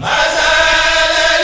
Masala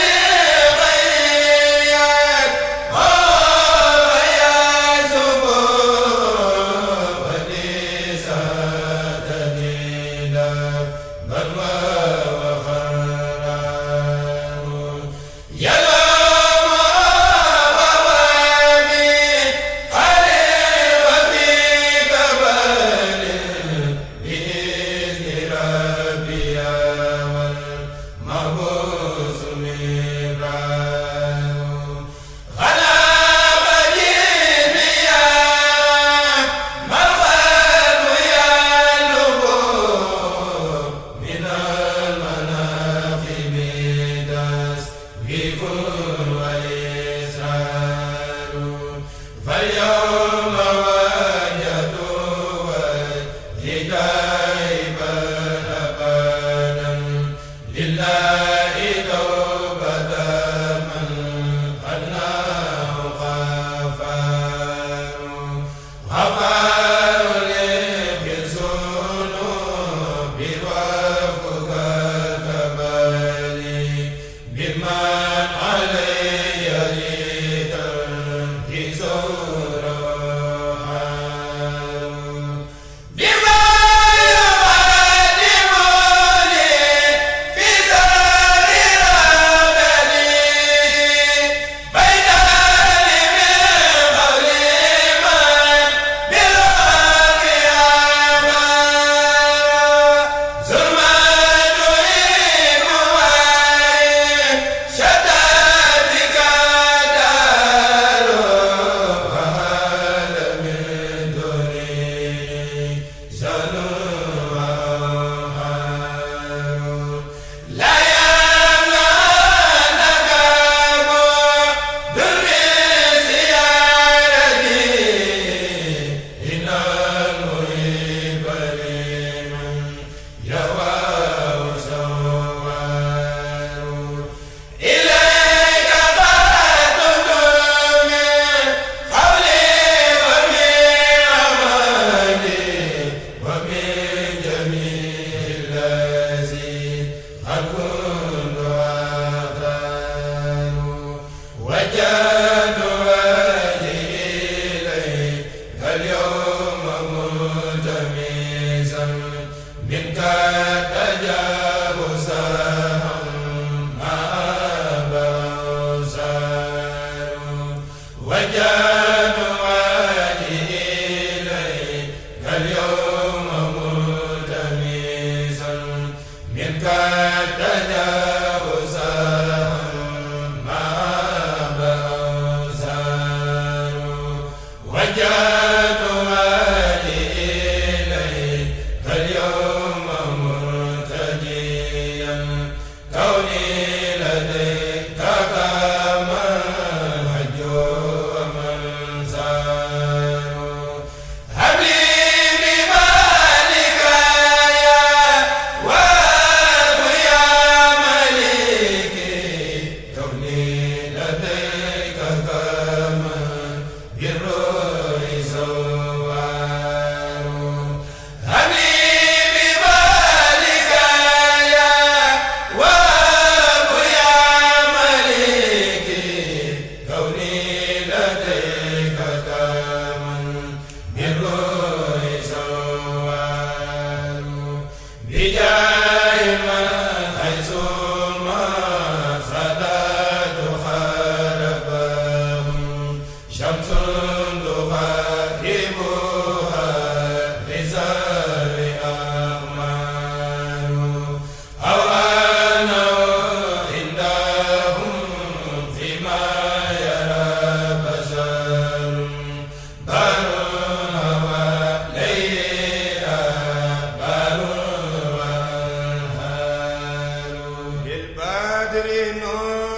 Amen.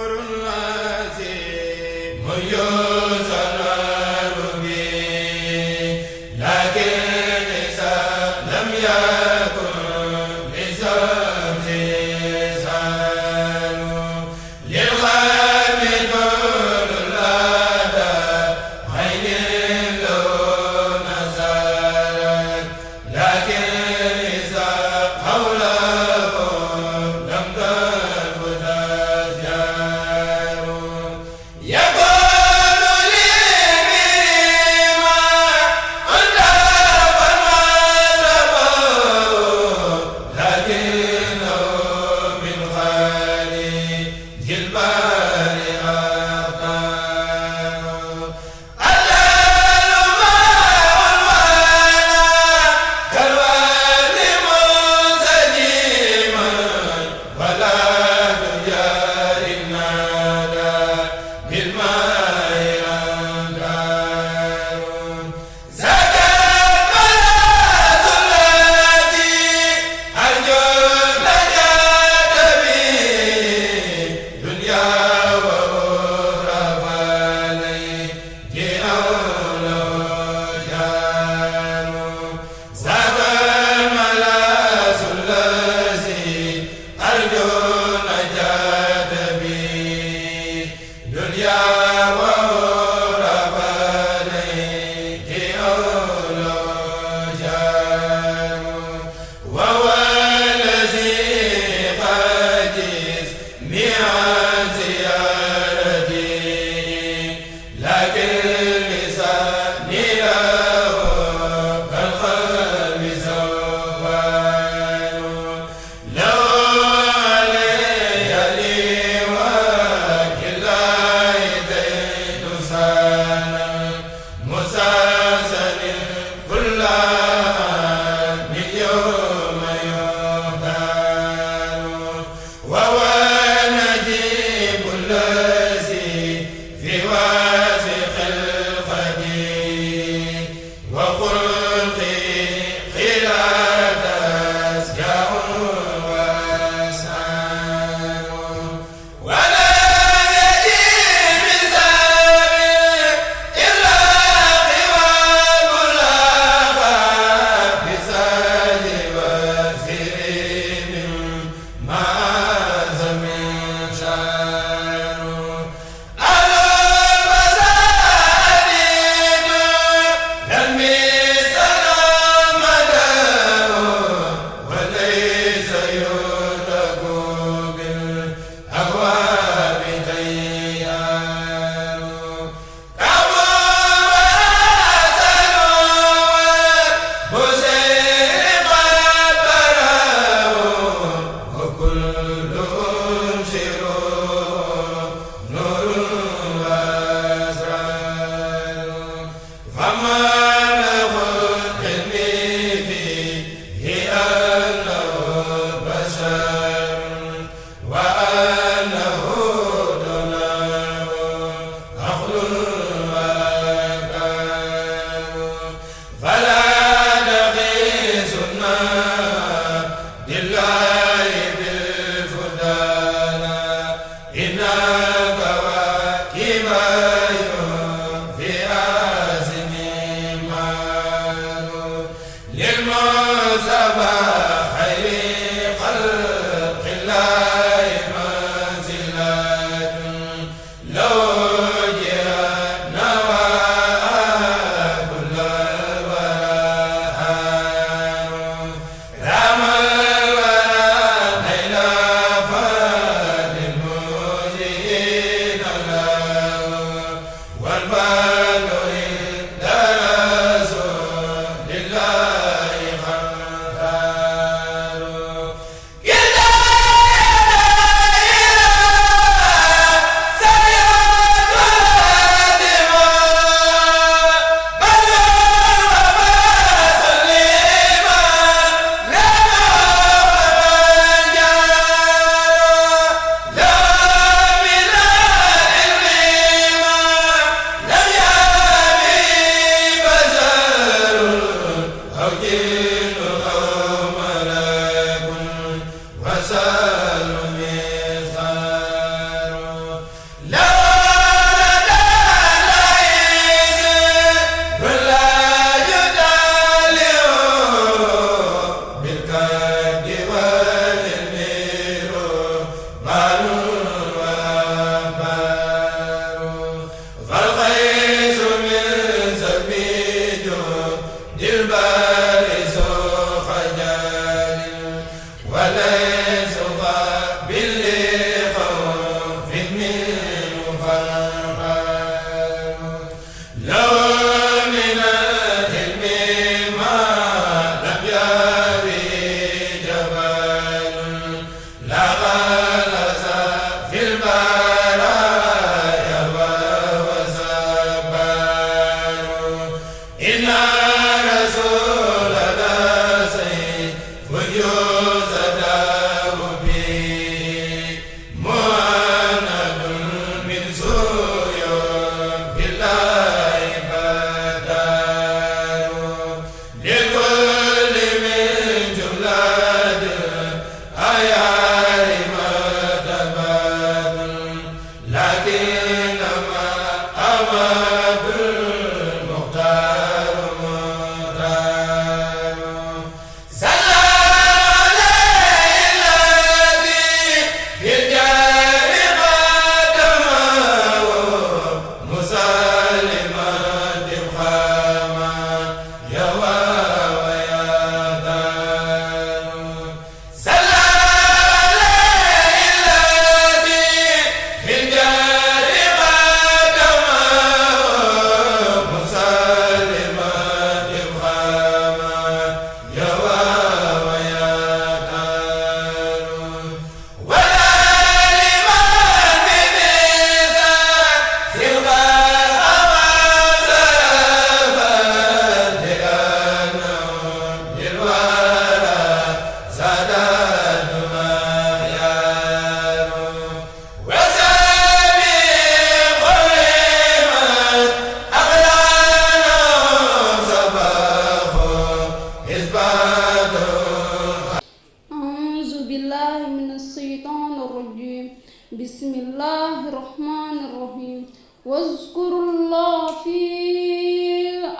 بسم الله الرحمن الرحيم واذكروا الله في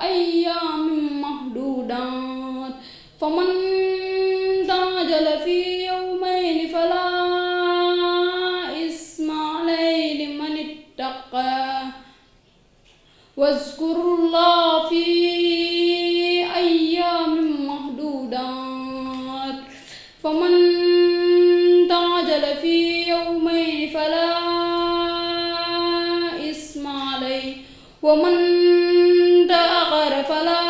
أيام معدودات فمن تعجل في يومين فلا إثم عليه لمن اتقى واذكروا الله في أيام معدودات فمن تعجل في يومين فلا إثم عليه ومن تأخر فلا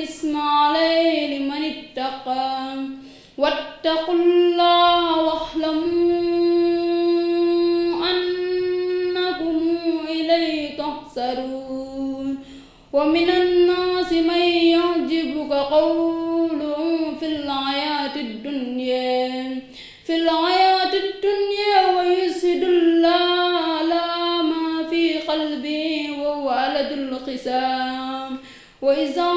إثم عليه لمن اتقى واتقوا الله واعلموا أنكم إليه تحشرون ومن الناس من يعجبك قوله في الحياة الدنيا ويشهد الله على ما في قلبه وهو ألد الخصام وإذا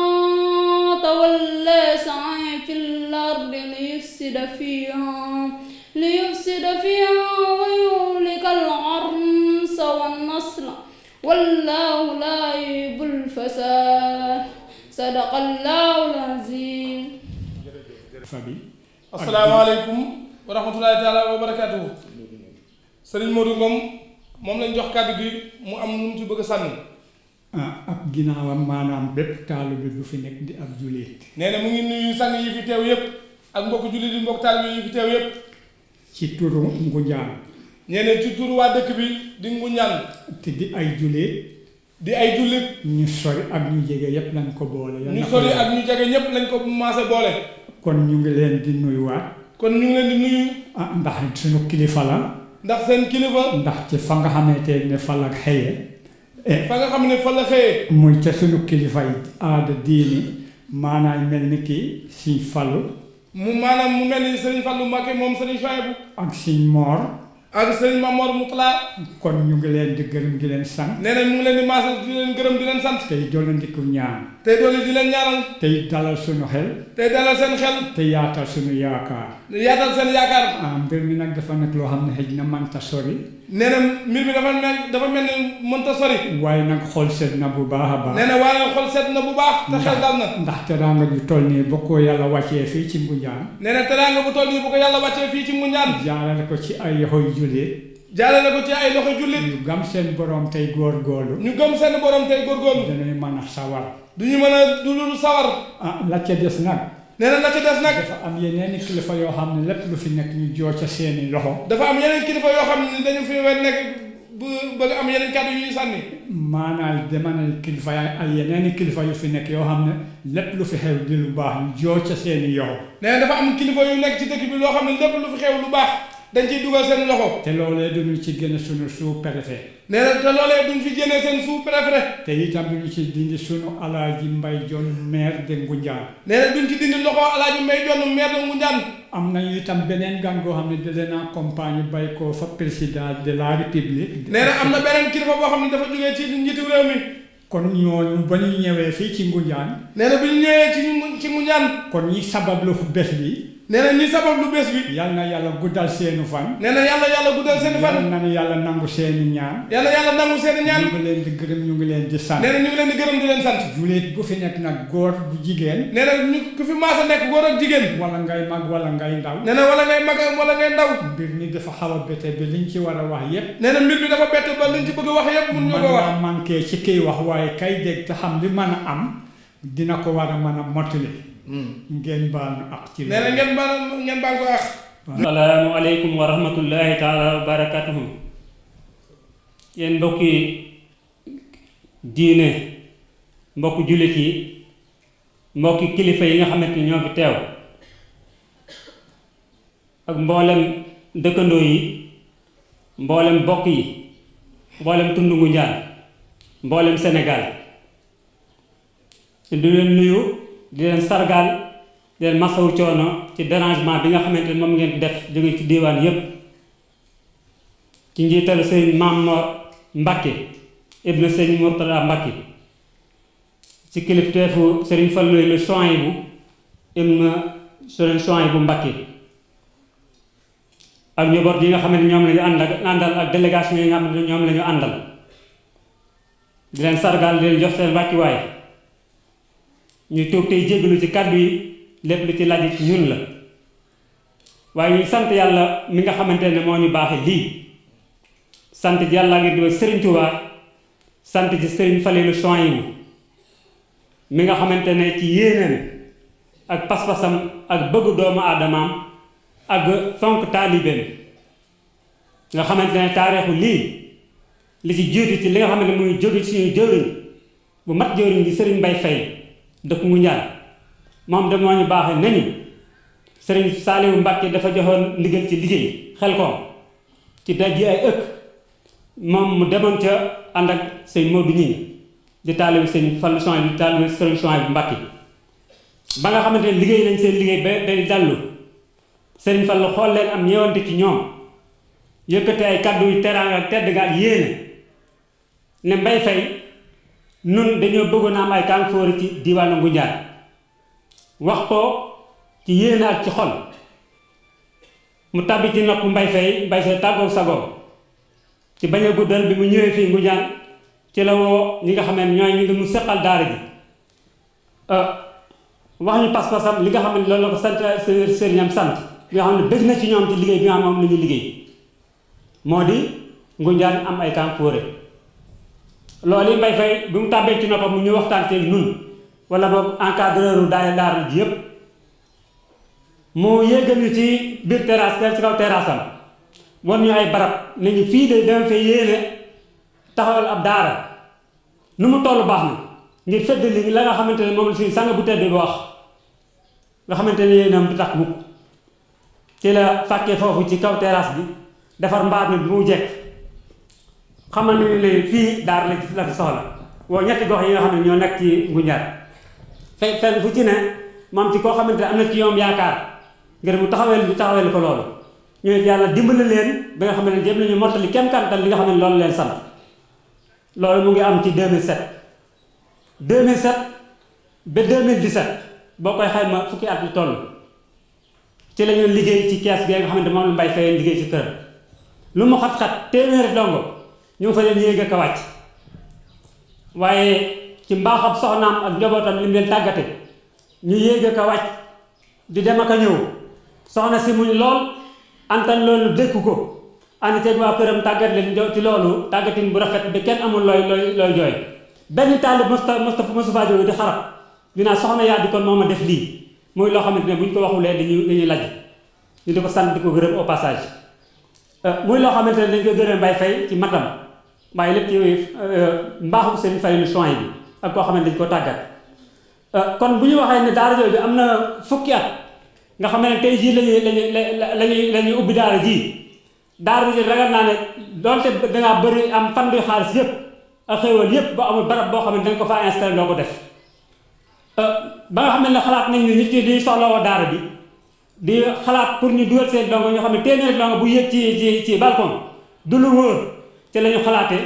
تولى سعى في الأرض ليفسد فيها ويهلك الحرث والنسل والله لا يحب الفساد صدق الله العظيم. asalaamaaleykum wa rahmatulahi taala wa barakaatuhu. Sëriñ Modou Ngom moom lañ jox kàddu gi mu am nu mu ci bëgg a sànni. ab ginnaawam maanaam bépp taalibe bu fi nekk di ab jullit. nee na mu ngi nuyu sang yi fi teew yëpp ak mbokku jullit yi mbokku taalibe yi fi teew yëpp. ci turu Ngunjaan. nee na ci turu waa dëkk bi di Ngunjaan. te di ay jullit. di ay jullit. ñu sori ak ñu jege yëpp lañ ko boole. ñu sori ak ñu jege ñëpp lañ ko maase boole. kon ñu ngi leen di nuyuwaat. kon ñu ngi leen di nuyu. ndax suñu kilifa la. ndax seen kilifa. ndax ci fa nga xamante ne fa la xëyee. fa nga xam ne fa la xëyee. muy ca suñu kilifa yi aada diini maanaam mel ni kii Sëñ Fallu. mu mel ni Sëriñ Fallu Mbàkke moom Sëriñ Suwaybu. ak Sëñ Moor. ak Sëriñ Mamor Mutala. kon ñu ngi leen di gërëm di leen sant. nee na mu ngi leen di maase di leen gërëm di leen sant. tey dollandiku ñaan. tey dolli di leen ñaanal. tey dalal suñu xel. tey dalal seen xel. te yaatal suñu yaakaar. yaatal seen yaakaar. mbir mi nag dafa nekk loo xam ne xëj na mënta sori. nee na mbir mi dafa mel ni mënta sori. waaye nag xol seet na bu baax a baax. nee na waaye xol seet na bu baax. te xel dal na. ndax teraanga ju toll nii boo ko yàlla wàccee fii ci Ngunjaan. nee na teraanga bu toll nii bu ko yàlla wàccee fii ci Ngunjaan. jaarale ko ci ay yoxoy jullit. jaarale ko ci ay loxo jullit. ñu gëm seen borom tey góorgóorlu. ñu gëm seen borom tey góorgóorlu. danañ mën a sawar. du ñu mën a du lu sawar. la ca des nag. nee na la ca des nag. dafa am yeneen kilifa yoo xam ne lépp lu fi nekk ñu joo ca seeni loxo. dafa am yeneen kilifa yoo xam ne dañu fi nekk bu bëgg am yeneen kàddu yu ñuy sànni. maanaam dama ne kilifa ay yeneen kilifa yu fi nekk yoo xam ne lépp lu fi xew di lu baax ñu joo ca seeni yoxo. nee na dafa am kilifa yu nekk ci dëkk bi loo xam ne lépp lu fi xew lu baax dañ ciy dugal seen loxo. te loolee duñu ci génne suñu sous-préfet. nee na te loolee duñ fi génne seen sous-préfet. te itam duñu ci dindi suñu Alaaji Mbay Jon maire de Ngunjaan. nee na duñ ci dindi loxo Alaaji Mbay Jon maire de Ngunjaan. am nañu itam beneen gan goo xam ne da leen accompagne bay ko fa président de la république. nee na am na beneen kilifa boo xam ne dafa jógee ci njiitu réew mi. kon ñooñu ba ñu ñëwee fii ci Ngunjaan. nee na bi ñu ñëwee ci Ngunjaan. kon ñi sabablu bés bi. nee na ñi sabab lu bés bi. yal na yàlla guddal seeni fan. nee na yàlla guddal seeni fan. yal na yàlla nangu seeni ñaan. yàlla nangu seeni ñaan. ñu ngi leen di gërëm ñu ngi leen di sant. nee na ñu ngi leen di gërëm di leen sant. jullit bu fi nekk nag góor bu jigéen. nee na ñu ku fi maasa nekk góor ak jigéen. wala ngay mag wala ngay ndaw. nee na wala ngay mag wala ngay ndaw. mbir mi dafa xaw a bette bi liñ ci war a wax yépp. nee na mbir mi dafa bette ba liñ ci bëgg a wax yépp mun ñu ko wax. man manqué ci kiy wax waaye kay dégg te xam li mën a am dina ko war a mën a mottali. ngeen baal ñu ak ci. nee na ngeen baal ko ak. asalaamaaleykum wa rahmatullahi taala wa barakatuhu. yéen mbokki diine mbokki jullit yi mbokki kilifa yi nga xamante ni ñoo fi teew ak mboolem dëkkandoo yi mboolem bokk yi mboolem tund Ngunjaan mboolem Sénégal di leen nuyu di leen sargal di leen masawu coono ci dérangement bi nga xamante ne moom ngeen def jóge ci diwaan yépp ci njiital sëñ Maam Mbàkke ibnu sëñ Murtada Mbàkke ci kilifteefu sëriñ Fallu ibnu Suwaybu ibnu sëriñ Suwaybu Mbàkke ak njaboot yi nga xam ne ñoom la ñu àndal ak délégation yi nga xam ne ñoom la ñu àndal di leen sargal di leen jox seen wàccuwaay ñu tuub tey jéggalu ci kàddu yi lépp lu ci laaj ci ñun la waaye ñu sant yàlla mi nga xamante ne moo ñu baaxe lii sant yàlla ngi di Serigne Touba sant ci Serigne Falilou Souhaïbou mi nga xamante ne ci yéeneen ak pas-pasam ak bëgg doomu aadamaam ak fonk taalibeem nga xamante ne taarixu lii li ci jiitu ci li nga xamante ne muy jóge ci suñu jëwriñ bu mat jëwriñ di Serigne Mbaye Faye dëkk Ngoundiane moom de moo ñu baaxee nañu Serigne Saliou Mbacke dafa joxoon ndigal ci liggéey xel koom ci daj ay ëkk moom mu demoon ca ànd ak sëñ Modou ñi di taalibe sëñ Fallou Souhaïbou di taalibe Serigne Souhaïbou Mbacke ba nga xamante ne liggéey nañ seen liggéey ba day dallu Serigne Fallou xool leen am ñeewante ci ñoom yëkkate ay kàddu yu teraanga tedd nga ak yéene ne Mbaye Faye nun dañoo bëggoon a am ay kanfoori ci diwaanu Ngoundiane wax ko ci yéene ak ci xol mu tàbbi ci nopp Mbaye Faye tàggoog sagoom ci bañ a guddal bi mu ñëwee fii Ngoundiane ci la woo ñi nga xam ne ñooy ñi ngi mu seqal daara ji wax ñu pas-pasam li nga xam ne loolu la ko sant sëriñam sant bi nga xam ne bëgg na ci ñoom ci liggéey bi nga xam moom la ñuy liggéey moo di Ngoundiane am ay kanfoore loolu yi Mbaye Faye bi mu tàbbee ci noppam mu ñu waxtaan ci nun wala boog encadreur daara ji yëpp mu yéegal ñu ci biir terrasse ci kaw terrasse am won ñu ay barab ne ñu fii de dama fay yéene taxawal ab daara nu mu toll baax na ngir fedd li la nga xamante ne moom la suñu sang bu tedd bi wax nga xamante ne yéenam du tax mukk ci la fàkkee foofu ci kaw terrasse bi defar mbaar mi bi mu jekk xamal nañu ne fii daara la fi soxla woo ñetti gox yi nga xam ne ñoo nekk ci Ngoundiane fenn fu ci ne moom ci koo xamante ne am na ci ñoom yaakaar ngir mu taxawel ko loolu ñooy yàlla dimbali leen ba nga xam ne jéem nañu mottali kem kantal li nga xam ne loolu leen sant loolu mu ngi am ci 2007 ba 2017 boo koy xayma fukki at yu toll ci la ñu liggéey ci kees gi nga xamante moom la Mbaye Faye liggéey ci kër lu mu xat-xat téeméeri dongo ñu ngi fa leen yéeg ak a wàcc waaye ci mbaaxam soxnaam ak njabootam li mu leen tàggate ñu yéeg ak a wàcc di dem ak a ñëw soxna si muñ lool antan loolu dëkk ko ànd ceeg waa këram tàggat leen ci loolu tàggatin bu rafet bi kenn amul looy jooy benn taalib mosu faa jóge di xarab dinaa soxna yaa di kon moo ma def lii muy loo xamante ne bu ñu ko waxulee dañuy laj ñu di ko sant di ko gërëm au passage muy loo xamante ne dañ ko gërëm Mbaye Faye ci matam waaye lépp ci mbaaxu Serigne Falilou Souhaïbou bi ak koo xamante dañ ko tàggat kon bu ñu waxee ne daara jooju am na fukki at nga xam ne tey jii lañuy ubbi daara ji daara ji ragal naa ne doonte dangaa bëri am fanduy xaalis yëpp ak xéewal yëpp ba amul barab boo xam ne danga ko faa installé doo ko def ba nga xam ne xalaat nañ ne nit ñi di soxlawoo daara bi di xalaat pour ñu dugal seen dongo ñoo xam ne téeméeri dongo bu yëg ci balcon du lu wóor ci la ñu xalaatee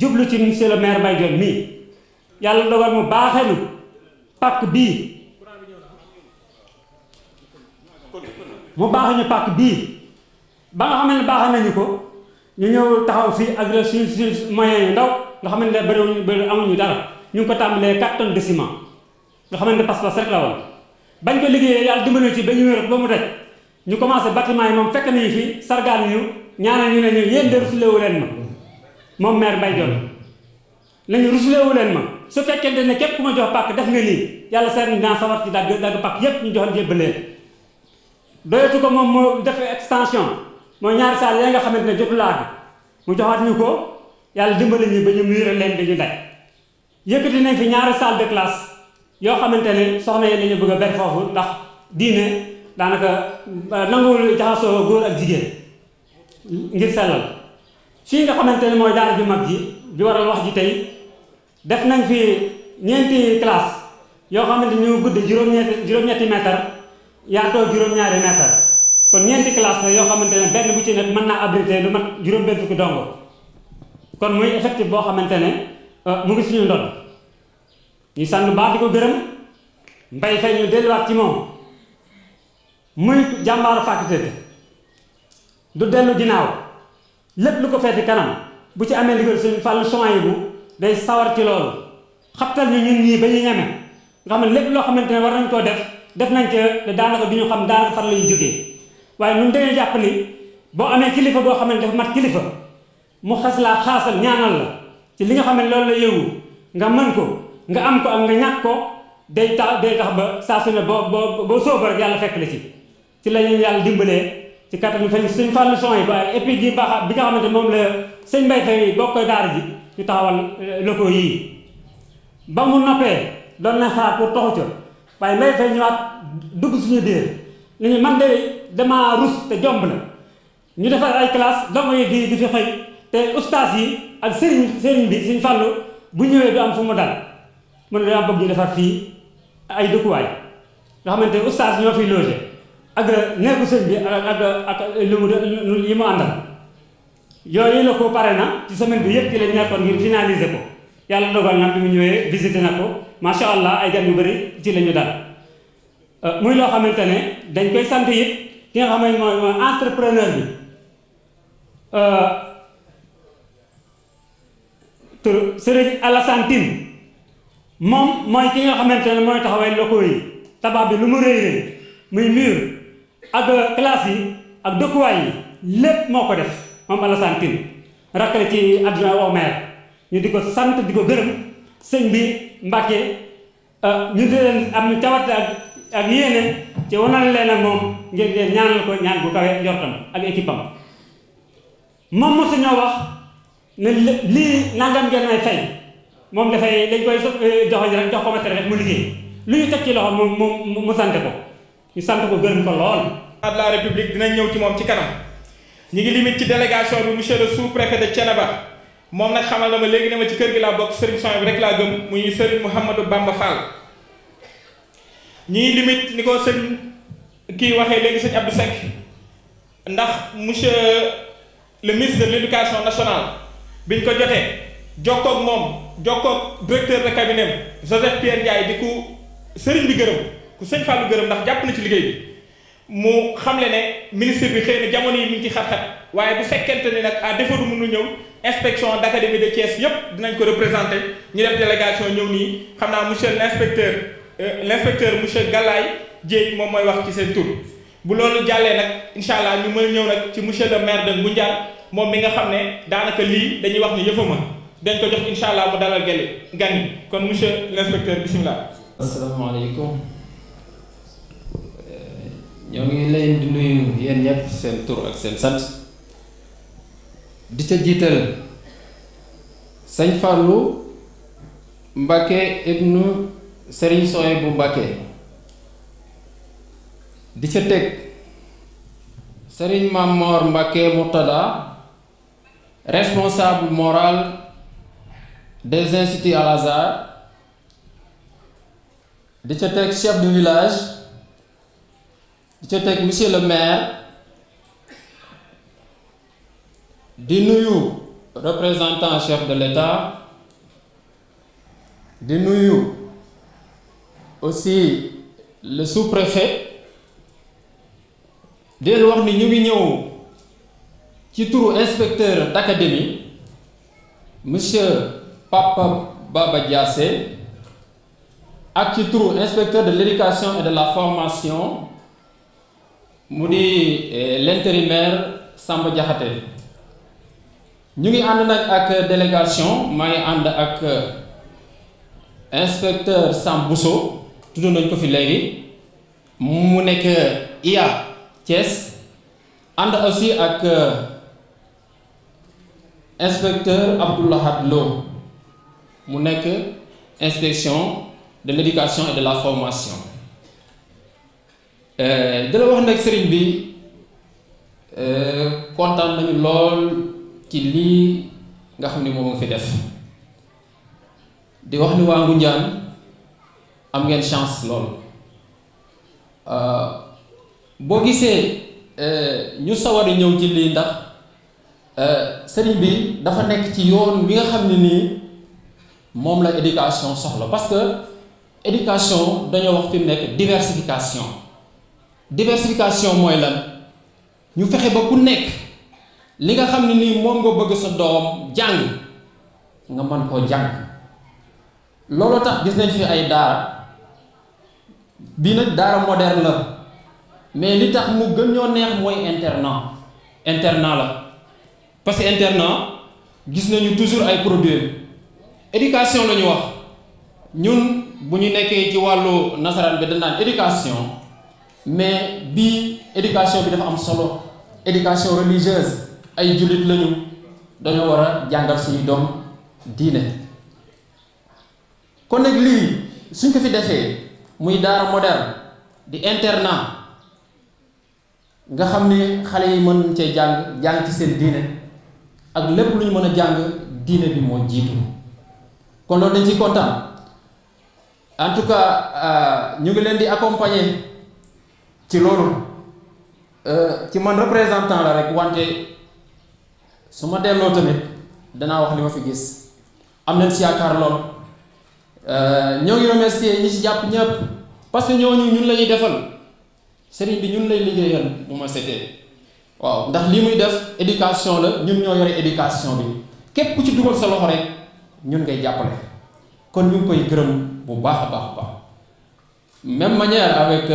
jublu ci monsieur le maire Mbaye Dione mii yàlla dogal mu baaxenu pàkk bii ba nga xam ne baaxe nañu ko ñu ñëw taxaw fii ak suñu moyens yu ndaw nga xam ne bëri amuñu dara ñu ngi ko tàmbalee 4 tonnes de ciment nga xam ne pas-pas rek la woon bañ ko liggéeyee yàlla dimbali ci ba ñu wér ba mu daj ñu commencé bâtiment yi moom fekk nañu fi sargaan ñu ñaanal ñu ne ñu yéen de rusulewu leen ma moom maire Mbaye Dione lañu rusulewu leen ma su fekkente ne képp ku ma jox pàkk def nga nii yàlla seet dinaa sawar ci dagg pàkk yépp ñu joxoon jébbal leen doyatu ko moom moo def extension mooy ñaari saal yaa nga xamante ne jotu laa mu joxaat ñu ko yàlla dimbali ñu ba ñu miiral leen dañu daj yëkkati nañ fi ñaari salle de classe yoo xamante ne soxna yi lañu bëgg a ber foofu ndax diine daanaka nanguwul jaxasoo góor ak jigéen ngir sellal fii nga xamante ne mooy daara ju mag ji bi waral wax ji tey def nañ fi 4 classe yoo xamante ñu gudd juróom-ñetti mètre yaatoo juróom-ñaari mètre kon 4 classe la yoo xamante ne benn bu ci nekk mën naa abriter lu mat juróom-benn fukki dongo kon muy effectif boo xamante ne mu ngi suñu ndodd ñu sànn baax di ko gërëm Mbaye Faye ñu delluwaat ci moom muy jàmbaaru faculté bi du dellu ginnaaw lépp lu ko feeti kanam bu ci amee ndigal Sëriñ Fallu Souhaïbou day sawar ci loolu xabtal ñu ñun ñii ba ñu ñeme nga xam ne lépp loo xamante ne war nañ koo def nañ ca te daanaka du ñu xam daanaka fan la ñu jógee waaye ñun dañuy jàpp ni boo amee kilifa boo xam ne dafa mat kilifa mu xas laa xaasal ñaanal la ci li nga xam ne loolu la yëngu nga mën ko nga am ko ak nga ñàkk ko day tax ba saa su ne boo sóobu rek yàlla fekk la ci la ñu yàlla dimbalee ci kattanu Sëriñ Fallu Souhaïbou ba et puis bi nga xamante moom la sëñ Mbaye Faye bokk daara ji ñu taxawal locaux yii ba mu noppee doon na xaar pour toxu ca waaye Mbaye Faye ñëwaat dugg suñu biir ni ñu man de dama rus te jomb na ñu defar ay classe dongo yi di fi xëy te ustaas yi ak sëriñ bi Sëriñ Fallu bu ñëwee du am fu mu dal mu ne dama bëgg ñu defar fii ay dëkkuwaay nga xamante ne ustaas ñoo fiy logé ak nekku sëñ bi ak lu mu yi mu àndal yooyu la ko pare na ci semaine bi yëpp ci lañ nekkoon ngir finaliser ko yàlla dogal na bi mu ñëwee visité na ko macha allah ay gan yu bëri ci la ñu dal muy loo xamante ne dañ koy sant it ki nga xam ne mooy entrepreneur bi tur Sëriñ Alassane Tine moom mooy ki nga xamante ne mooy taxaway locaux yi tabax bi lu mu rëy muy mur ak classe yi ak dëkkuwaay yi lépp moo ko def moom Alassane Tine rakkale ci adjoint au maire ñu di ko sant di ko gërëm sëñ bi Mbàkke ñu di leen am cawarte ak yéene ci wanal leen ak moom ngeen ñaanal ko ñaan bu kawe njortam ak équipe am moom mosu ñoo wax ne lii nangam ngeen may fay moom dafay dañ koy joxoñ rek jox ko matériel rek mu liggéey lu ñu teg ci loxo mu sant ko ñu sant ko gërëm ko lool. de la République dinañ ñëw ci moom ci kanam ñu ngi limite ci délégation bi monsieur le sous-préfet de Thiénaba moom nag xamal na ma léegi ne ma ci kër gi laa bokk Serigne Souhaïbou rek laa gëm muy Serigne Mouhamadou Bamba Fall. ñi ngi limite ni ko sëñ kii waxee léegi sëñ Abdou Seck ndax monsieur le ministre de l'éducation nationale biñ ko jotee jokkoog moom jokkoog directeur de cabinet Joseph Pierre Ndiaye di ku sëriñ bi gërëm ku sëñ Fallou gërëm ndax jàpp na ci liggéey bi mu xamle ne ministre bi xëy na jamono yi mi ngi ci xat-xat waaye bu fekkente ni nag à défaut du mënu ñëw inspection d'académie de Thiès yépp dinañ ko représenter ñu def délégation ñëw nii xam naa monsieur l'inspecteur monsieur Galaye Dieye moom mooy wax ci seen tur bu loolu jàllee nag incha allah ñu mën a ñëw nag ci monsieur le maire de Ngoundiane moom mi nga xam ne daanaka lii dañuy wax ni yëfama dañ ko jox incha allah mu dalal gan yi kon monsieur l'inspecteur bismillah. asalaamaaleykum ñoo ngi leen di nuyu yéen ñëpp seen tur ak seen sant di ca jiital sëñ Fallou Mbacké ibnu Serigne Souhaïbou Mbacké di ca teg Serigne Mamor Mbacké Murtada responsable moral des instituts Al Azhar di ca teg chef de village di ca teg monsieur le maire di nuyu représentant chef de l'État di nuyu aussi le sous-préfet di leen wax ni ñu ngi ñëw ci turu inspecteur d'académie monsieur Papa Baba Diassé ak ci turu inspecteur de l'éducation et de la formation mu di l'intérimaire Samba Diakhaté ñu ngi ànd nag ak délégation maa ngi ànd ak inspecteur Sam Bousso tudd nañ ko fi léegi mu nekk IA Thiès ànd aussi ak inspecteur Abdoulahad Lo mu nekk inspection de l'éducation et de la formation di la wax nag sëriñ bi kontaan nañu lool ci lii nga xam ni moom nga fi def di wax ni waa Ngoundiane am ngeen chance lool boo gisee ñu sawari ñëw ci lii ndax sëriñ bi dafa nekk ci yoon wi nga xam ne nii moom la éducation soxla parce que éducation dañoo wax fi mu nekk diversification mooy lan ñu fexe ba ku nekk li nga xam ne nii moom nga bëgg sa doom jàng nga mën koo jàng. loolu tax gis nañ fi ay daara bii nag daara moderne la mais li tax mu gën ñoo neex mooy internat la parce que internat gis nañu toujours ay produits éducation la ñu wax ñun bu ñu nekkee ci wàllu nasaraan bi dañ naan éducation mais bii éducation bi dafa am solo éducation religieuse ay jullit lañu dañoo war a jàngal suñu doom diine. kon nag lii suñ ko fi defee muy daara moderne di internat nga xam ne xale yi mën cee jàng ci seen diine ak lépp lu ñu mën a jàng diine bi moo jiitu kon loolu dañ ci kontaan en tout cas ñu ngi leen di accompagner ci loolu ci man représentant la rek wante su ma delloo tamit danaa wax li ma fi gis am nañ si yaakaar lool. ñoo ngi remercier ñi ci jàpp ñëpp parce que ñooñu ñun la ñuy defal sëriñ bi ñun lay liggéeyal bu ma setee waaw ndax lii muy def éducation la ñun ñoo yore éducation bi képp ku ci dugal sa loxo rek ñun ngay jàppale kon ñu ngi koy gërëm bu baax a baax même manière avec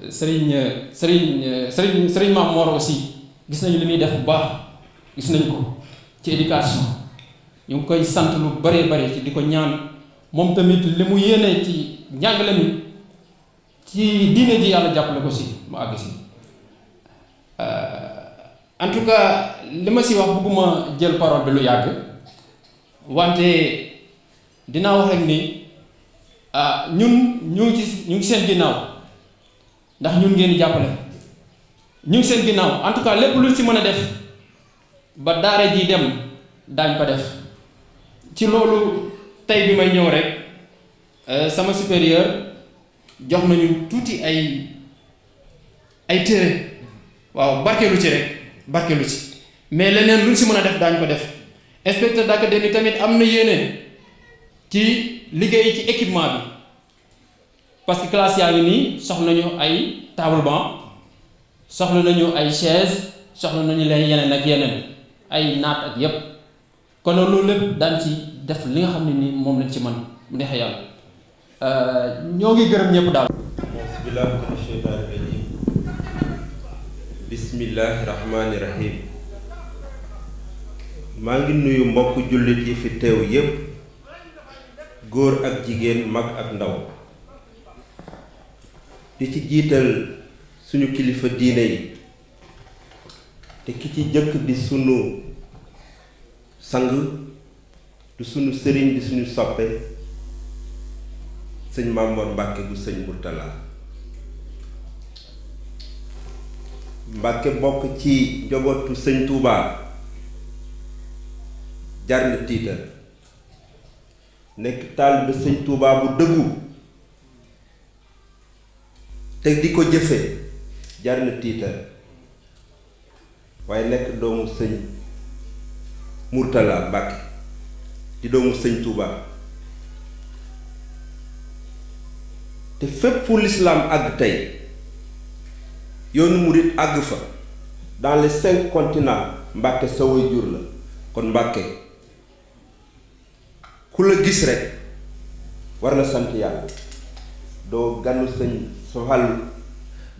sëriñ Mame Mor aussi gis nañu li muy def bu baax gis nañ ko ci éducation. ñu ngi koy sant lu bëree bëri ci di ko ñaan moom tamit li mu yéene ci njàngale mi ci diine ji yàlla jàppale ko si mu àgg si en tout cas li ma si wax bëgguma jël parole bi lu yàgg wante dinaa wax rek ni ñun ñu ngi seen ginnaaw ndax ñun ngeen di jàppale ñu ngi seen ginnaaw en tout cas lépp lu si mën a def ba daara ji dem daañ ko def. ci loolu tey bi may ñëw rek sama supérieur jox nañu tuuti ay téere waaw barkeelu ci rek barkeelu ci mais leneen luñ si mën a def daañu ko def inspecteur d'académie tamit am na yéene ci liggéey ci équipement bi parce que classe yaa ngi nii soxla nañu ay table banc soxla nañu ay chaise soxla nañu leen yeneen ak yeneen ay naat ak yépp kon loolu lépp daan ci def li nga xam ne ni moom lañ ci man mu neexee yàlla ñoo ngi gërëm ñëpp daal. bismillahi mina sheytaani rajim bismillahi rahmaani rahim maa ngi nuyu mbokk jullit yi fi teew yépp góor ak jigéen mag ak ndaw di ci jiital suñu kilifa diine yi te ki ci jëkk di sunu sang du sunu sëriñ di suñu soppe sëñ Mame Mor Mbàkke bu sëñ Murtala Mbàkke bokk ci njabootu sëñ Tuubaa jar na tiital nekk taalibe sëñ Tuubaa bu dëggu te di ko jëfe jar na tiital waaye nekk doomu sëñ Murtala Mbàkke di doomu sëñ Tuubaa te fépp fu lislaam àgg tey yoonu murit àgg fa dans les 5 continents Mbàkke sa waajur la kon Mbàkke ku la gis rekk war na sant yàlla doo ganu sëñ Soxalu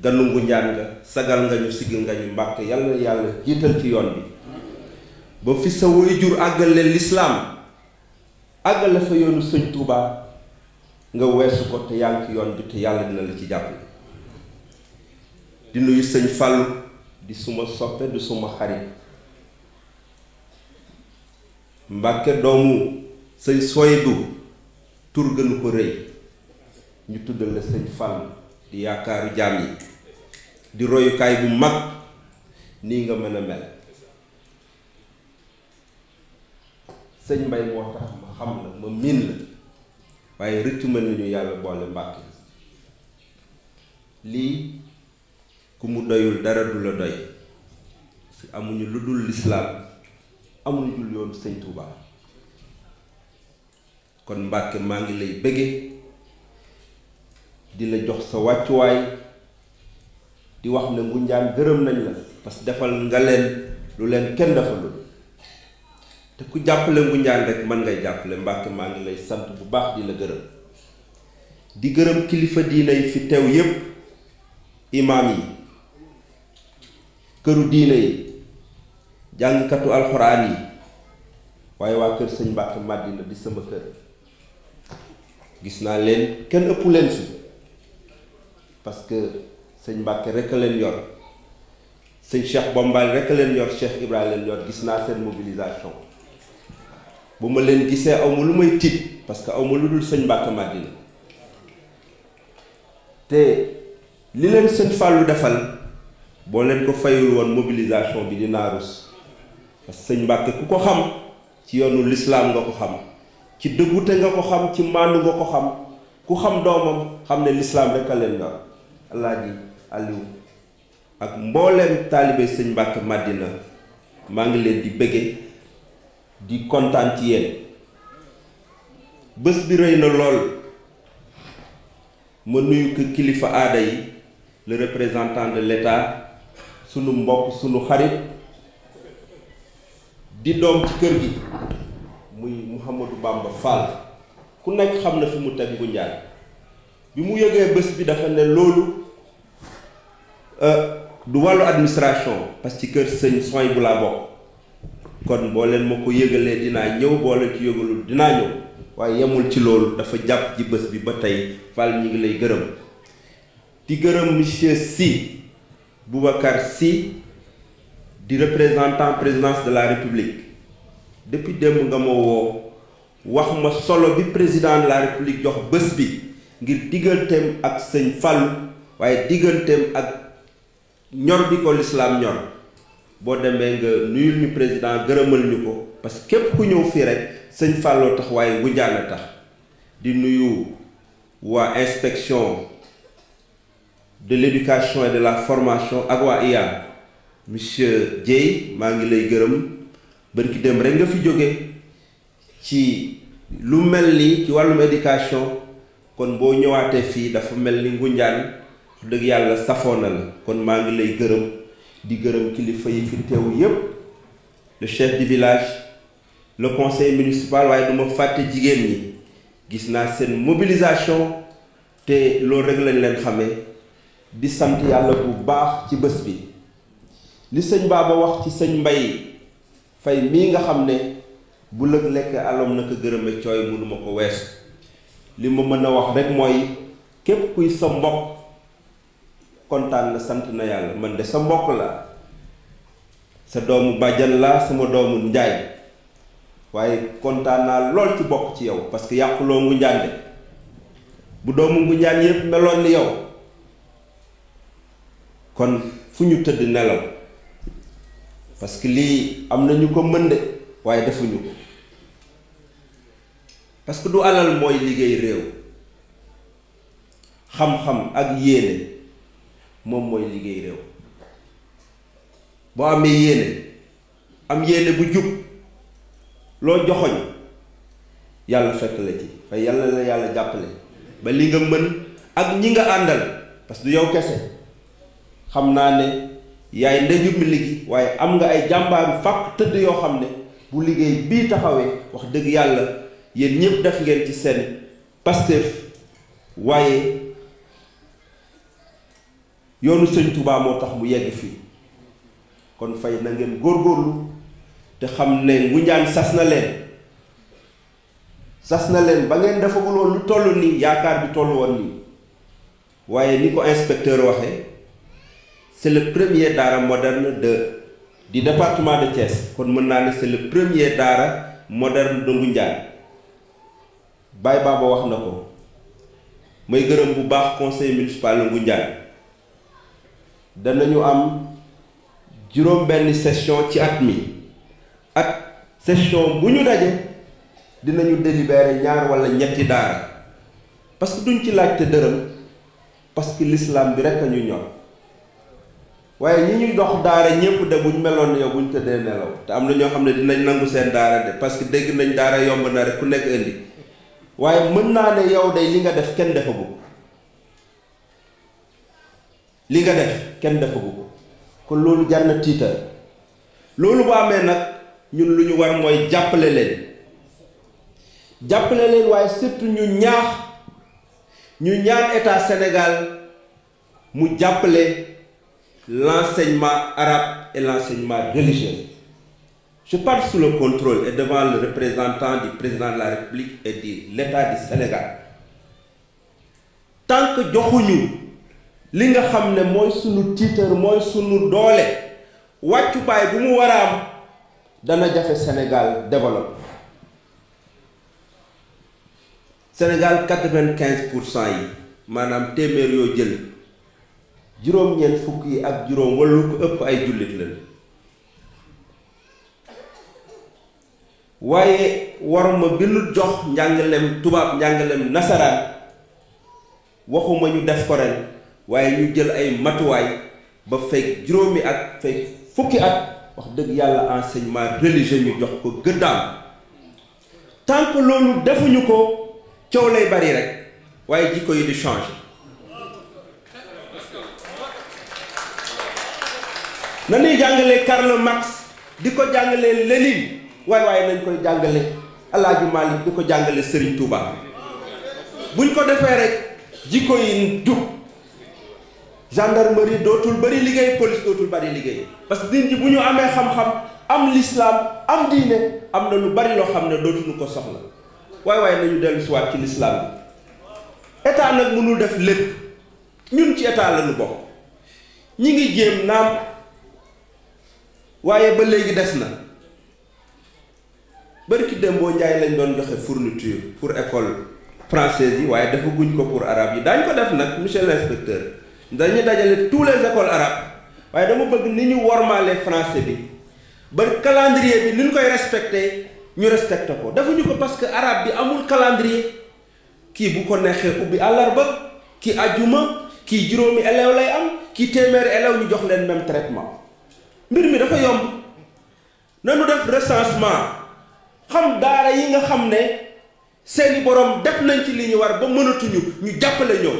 ganu Ngunjaan nga sagal nga ñu sigil nga ñu Mbàkke yàlla yàlla jiital ci yoon bi ba fi sa waajur àggale lislaam àggale fa yoonu sëñ Tuubaa nga weesu ko te yaa ngi ci yoon bi te yàlla dina la ci jàppale di nuyu sëñ Fàllu di suma soppe di suma xarit Mbàkke doomu sëñ Soydu tur gënu ko rëy ñu tuddal la sëñ Fàllu di yaakaaru jaam yi di royukaay bu mag nii nga mën a mel sëñ Mbay moo tax ma xam la ma miin la waaye rëccu mën nañu yàlla boole Mbàkke lii ku mu doyul dara du la doy si amuñu lu dul lislaam amuñu dul yoonu sëñ Tuubaa kon Mbàkke maa ngi lay bëgge di la jox sa wàccuwaay di wax ne Ngunjaan gërëm nañ la parce que defal nga leen lu leen kenn defalul te ku jàppale Ngunjaan rek mën ngay jàppale Mbàkke. maa ngi lay sant bu baax di la gërëm di gërëm kilifa diine yi fi teew yépp, imaam yi, këru diine yi, jàngkatu alxuraan yi, waaye waa kër sëñ Mbàkke Madina di sama kër. gis naa leen, kenn ëppu leen fi parce que sëñ Mbàkke rek a leen yor, sëñ Cheikh Bombal rek a leen yor, Cheikh Ibrahima leen yor. gis naa seen mobilisation. bu ma leen gisee aw ma lu may tiit parce que aw ma lu dul sëñ Mbàkke Madina. te li leen sëñ Fallou defal boo leen ko fayul woon mobilisation bi dinaa rus parce que sëñ Mbàkke ku ko xam ci yoonu lislaam nga ko xam, ci dëggute nga ko xam, ci màndu nga ko xam. ku xam doomam xam ne lislaam rek a leen yor. Alaaji Aliou ak mbooleem taalibe sëñ Mbàkke Madina maa ngi leen di bëgge di kontaan ci yéen. bés bi rëy na lool. ma nuyu ko kilifa aada yi, le représentant de l'État, sunu mbokk sunu xarit di doom ci kër gi muy Mouhamadou Bamba Fall. ku nekk xam na fi mu teg Ngunjaan. bi mu yëgee bés bi dafa ne loolu du wàllu administration parce que kër sëñ soy bu laa bokk. kon boo leen ma ko yëgalee dinaa ñëw, boo leen ci yëgalul dinaa ñëw. waaye yemul ci loolu, dafa jàpp ci bés bi ba tey. Fall ñi ngi lay gërëm di gërëm monsieur Sy, Boubacar Sy, di représentant présidence de la République. depuis démb nga ma woo wax ma solo bi président de la République jox bés bi ngir digganteem ak sëñ Fallou, waaye digganteem ak ñor bi ko lislaam ñor. boo demee nga nuyul ñu président, gërëmal ñu ko parce que képp ku ñëw fii rek sëñ Fallou tax waaye Ngunjaan a tax. di nuyu waa inspection de l'éducation et de la formation ak waa IA. monsieur Dieye maa ngi lay gërëm. bërki dem rek nga fi jóge ci lu mel ni ci wàllum éducation, kon boo ñëwaatee fii dafa mel ni Ngunjaan wax dëgg yàlla safoona la. kon maa ngi lay gërëm di gërëm kilifa yi fi teew yépp, le chef du village, le conseil municipal, waaye duma fàtte jigéen ñi. gis naa seen mobilisation te loolu rek lañ leen xamee. di sant yàlla bu baax ci bés bi. li sëñ Baba wax ci sëñ Mbay Fay mii nga xam ne bu lëg lekk alom na ko gërëme cooy mënuma ko weesu. li ma mën a wax rek mooy képp kuy sa mbokk kontaan na, sant na yàlla. man de sa mbokk la, sa doomu bàjjan la, sama doomu njaay, waaye kontaan naa lool ci bokk ci yow parce que yàquloo Ngunjaan de. bu doomu Ngunjaan yépp meloon ni yow kon fu ñu tëdd nelaw parce que lii am na ñu ko mën de waaye defuñu ko parce que du alal mooy liggéey réew. xam-xam ak yéene moom mooy liggéey réew. boo amee yéene am yéene bu jub loo joxoñ yàlla fekk la ci. waaye yàlla la yàlla jàppale ba li nga mën ak ñi nga àndal parce que du yow kese. xam naa ne yaay ndëju mi liggéey waaye am nga ay jàmbaar fàq tëdd yoo xam ne bu liggéey bii taxawee wax dëgg yàlla yéen ñëpp def ngeen ci seen Pastef. waaye yoonu sëñ Touba moo tax mu yegg fii. kon Fay na ngeen góorgóorlu te xam ne Ngunjaan sas na leen ba ngeen defaguloon lu toll nii yaakaar bi toll woon nii. waaye ni ko inspecteur waxee c'est le premier daara moderne du département de Thiès. kon mën naa ne c'est le premier daara moderne de Ngunjaan. Baye Baba wax na ko. may gërëm bu baax conseil municipal Ngunjaan. danañu am juróom benn session ci at mi. session bu ñu daje dinañu délibérer ñaar wala ñetti daara parce que duñ ci laajte dërëm parce que l'islam bi rek a ñu ñor. waaye ñi ñuy dox daara ñëpp de buñ meloon yow buñ tëddee nelaw. te am na ñoo xam ne dinañ nangu seen daara de parce que dégg nañ daara yomb na rek ku nekk indi. waaye mën naa ne yow day li nga def kenn defagu. li nga def kenn defagu ko kon loolu jar na tiital loolu bu amee nag ñun lu ñu war mooy jàppale leen waaye surtout ñu ñaan état Sénégal mu jàppale l'enseignement arabe et l'enseignement religieux. Je parle sous le contrôle et devant le représentant du président de la République et de l'État du Sénégal. Tant que joxuñu li nga xam ne mooy sunu tiitar mooy sunu doole wàccubaay bu mu war a am dana jafe Sénégal développe. Sénégal 95% yi maanaam téeméer yoo jël juróom-ñeent fukk yi ak juróom wala lu ko ëpp ay jullit lañ waaye waruma bi nu jox njàngaleem tubaab njàngaleem nasaraan waxuma ñu def ko ren waaye ñu jël ay matuwaay ba fekk juróomi at fekk fukki at wax dëgg yàlla enseignement religieux ñu jox ko gëddaam tant que loolu defuñu ko coow lay bari rek waaye jikko yi di changer na ñuy jàngalee Karl Marx di ko jàngalee Lénine waaye nañ koy jàngale El Hadj Malick di ko jàngale Serigne Touba buñ ko defee rek jikko yi jub gendarmerie dootul bari liggéey police dootul bari liggéey parce que nit ñi bu ñu amee xam-xam am l'islam am diine am na lu bari loo xam ne dootuñu ko soxla waaye nañu dellu si waat ci l'islam bi état nag mënul def lépp ñun ci état la ñu bokk ñi ngi jéem naam waaye ba léegi des na bari ki Dembo Njaay lañ doon joxe fourniture pour école française yi waaye defaguñ ko pour arabe yi daañ ko def nag monsieur l'inspecteur dañu dajale tous les écoles arabes waaye dama bëgg ni ñu wormaale français bi ba calendrier bi ni ñu koy respecté ñu respecté ko defuñu ko parce que arabe bi amul calendrier kii bu ko neexee ubbi àllarba kii ajjuma kii juróomi élève lay am kii téeméeri élève ñu jox leen même traitement mbir mi dafa yomb nanu def recensement xam daara yi nga xam ne seeni borom def nañ ci li ñu war ba mënatuñu ñu jàppale ñoom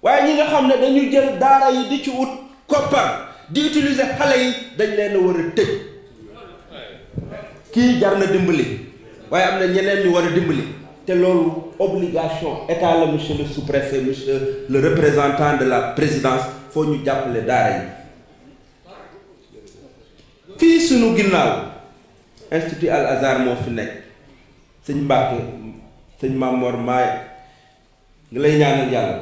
waaye ñi nga xam ne dañu jël daara yi di ci ut koppar di utiliser xale yi dañ leen a war a tëj kii jar na dimbali waaye am na ñeneen ñu war a dimbali te loolu obligation état la monsieur le sous-préfet monsieur le représentant de la présidence foo ñu jàppale daara yi fii sunu ginnaaw institut Al Azhar moo fi nekk sëñ Mbacke sëñ Mamor Maay nga lay ñaanal yàlla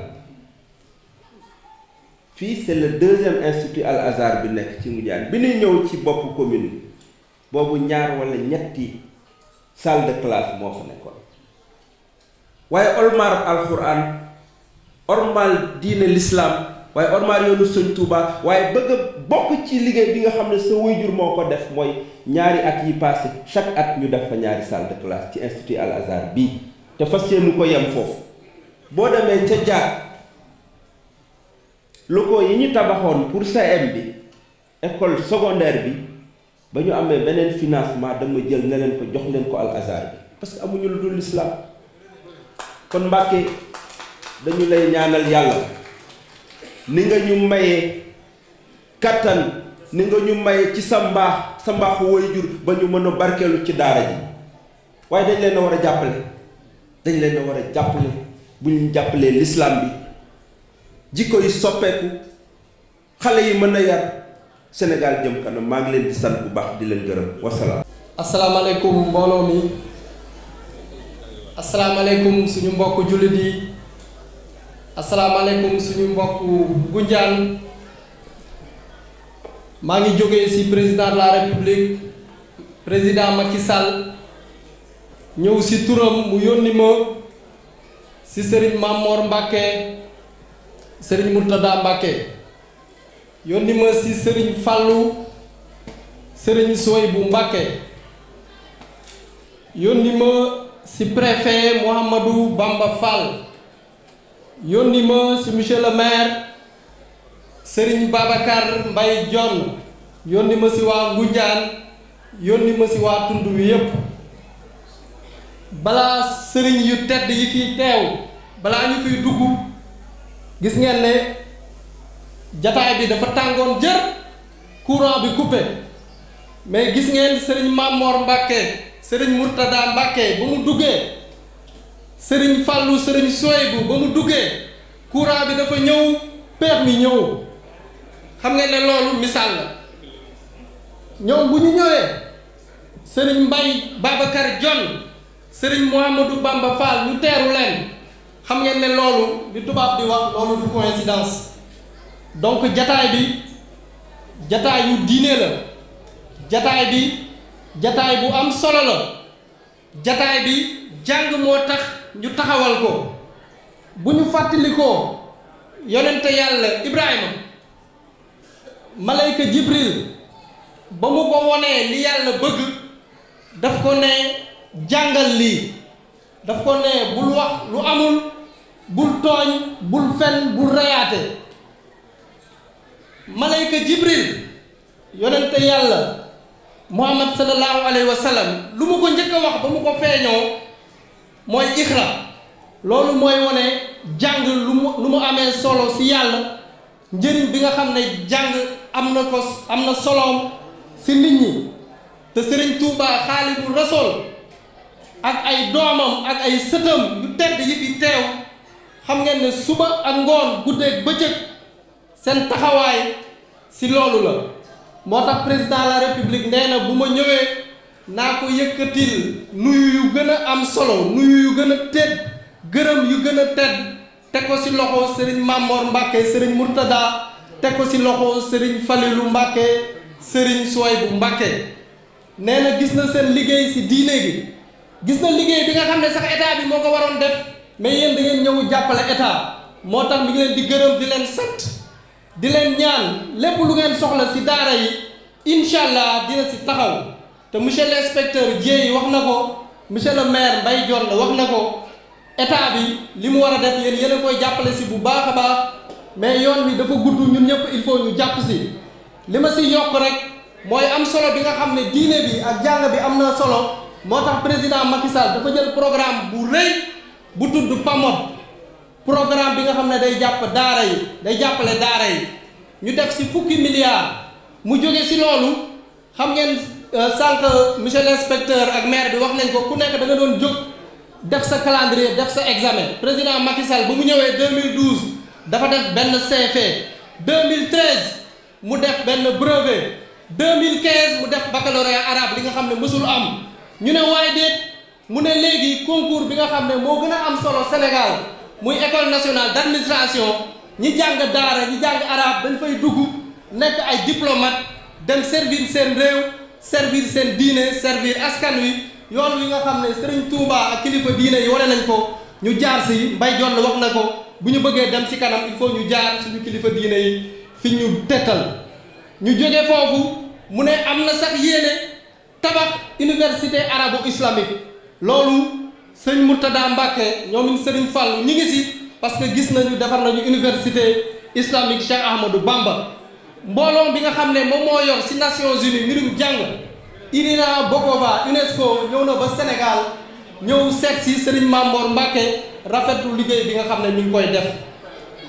fii c'est le deuxième institut Al Azhar bi nekk ci Ngoundiane bi ñuy ñëw ci bopp commune boobu ñaar wala ñetti salle de classe moo fa nekkoon waaye ormal alxuraan ormal diine l'islam waaye ormal yoonu sëñ Touba waaye bëgg a bokk ci liggéey bi nga xam ne sa waajur moo ko def mooy ñaari at yi passé chaque at ñu def fa ñaari salle de classe ci institut Al Azhar bii te fas yéenu ko yem foofu boo demee ca jaar locaux yi ñu tabaxoon pour CM bi école secondaire bi ba ñu amee beneen financement dama jël ne leen ko jox leen ko Al Azhar bi parce que amuñu lu dul l'islam kon Mbàkke dañu lay ñaanal yàlla ni nga ñu mayee kattan ni nga ñu mayee ci sa mbaaxu waajur ba ñu mën a barkeelu ci daara ji waaye dañ leen a war a jàppale bu ñu jàppalee l'islam bi jikko yi soppeeku xale yi mën a yar Sénégal jëm kanam maa ngi leen di sant bu baax di leen gërëm wasalaam. asalaamaaleykum mbooloo mi asalaamaaleykum suñu mbokk jullit yi asalaamaaleykum suñu mbokk Ngoundiane maa ngi jógee ci président de la république président Macky Sall ñëw ci turam mu yónni ma ci Serigne Mamor Mbacké Serigne Mourtada Mbacké yónni ma ci Serigne Fallou Serigne Souhaïbou Mbacké yónni ma ci préfet Mouhamadou Bamba Fall yónni ma ci monsieur le maire Serigne Babacar Mbaye Dione yónni ma ci waa Ngoundiane yónni ma ci waa tund wi yépp balaa sëriñ yu tedd yi fiy teew balaa ñu fiy dugg gis ngeen ne jataay bi dafa tàngoon jër courant bi coupé mais gis ngeen sëriñ Mamor Mbàkke sëriñ Murtada Mbàkke ba mu duggee sëriñ Fàllu sëriñ Soybu ba mu duggee courant bi dafa ñëw peex mi ñëw xam ngeen ne loolu misaal la ñoom bu ñu ñëwee sëriñ Mbay Babacar Jon sëriñ Mouhamadou Bamba Fall ñu teeru leen xam ngeen ne loolu li tubaab di wax loolu du coïncidence donc jataay bi jataay yu diine la jataay bi jataay bu am solo la jataay bi jàng moo tax ñu taxawal ko bu ñu fàttalikoo yonente yàlla Ibrahima malayka Jibril ba mu ko wonee li yàlla bëgg daf ko ne jàngal lii daf ko ne bul wax lu amul bul tooñ bul fen bul reyaate malayka Jibril yonente yàlla Muhammad sallallahu alayhi wa sallam lu mu ko njëkk a wax ba mu ko feeñoo mooy ixra loolu mooy wone jàng lu mu amee solo ci yàlla njëriñ bi nga xam ne jàng am na soloom ci nit ñi te Sëriñ Tuubaa Xaadimu Rasuul ak ay doomam ak ay sëtam yu tedd yi fi teew xam ngeen ne suba ak ngoon guddeeg bëccëg seen taxawaay ci loolu la moo tax président de la république nee na bu ma ñëwee naa ko yëkkatil nuyu yu gën a am solo nuyu yu gën a tedd gërëm yu gën a tedd teg ko ci loxo Serigne Mamor Mbacke Serigne Murtada teg ko ci loxo Serigne Falilou Mbacke Serigne Souaïbou Mbacke nee na gis na seen liggéey ci diine gi gis na liggéey bi nga xam ne sax état bi moo ko waroon def mais yéen da ngeen ñëw jàppale état moo tax mi ngi leen di gërëm di leen sant di leen ñaan lépp lu ngeen soxla ci daara yi incha allah dina ci taxaw te monsieur l'inspecteur Dieye wax na ko monsieur le maire Mbaye Dione wax na ko état bi li mu war a def yéen a koy jàppale ci bu baax a baax mais yoon wi dafa gudd ñun ñëpp il faut ñu jàpp ci li ma ci yokk rek mooy am solo bi nga xam ne diine bi ak jàng bi am na solo moo tax président Macky Sall dafa jël programme bu rëy bu tudd PAMOD programme bi nga xam ne day jàpp daara yi day jàppale daara yi ñu def ci fukki milliards mu jóge ci loolu xam ngeen sànq monsieur l'inspecteur ak maire bi wax nañ ko ku nekk da nga doon jóg def sa calendrier def sa examen président Macky Sall ba mu ñëwee 2012 dafa def benn CFEE 2013 mu def benn brevet 2015 mu def baccalauréat arabe li nga xam ne mësul am ñu ne waaye déet mu ne léegi concours bi nga xam ne moo gën a am solo Sénégal muy école nationale d'administration ñi jàng daara ñi jàng arabe dañ fay dugg nekk ay diplomate dem servir seen réew servir seen diine servir askan wi yoon wi nga xam ne Serigne Touba ak kilifa diine yi wane nañ ko ñu jaar ci Mbaye Dione wax na ko bu ñu bëggee dem ci kanam il faut ñu jaar suñu kilifa diine yi fi ñu tettal ñu jóge foofu mu ne am na sax yéene tabax université arabo-islamique loolu sëñ Murtada Mbacke ñoom Serigne Fall ñi ngi ci parce que gis nañu defar nañu université islamique Cheikh Ahmadou Bamba mbooloo bi nga xam ne moom moo yor ci Nations Unies mbirum jàng Irina Bokova UNESCO ñëw na ba Sénégal ñëw seet ci Serigne Mamor Mbacke rafetlu liggéey bi nga xam ne mi ngi koy def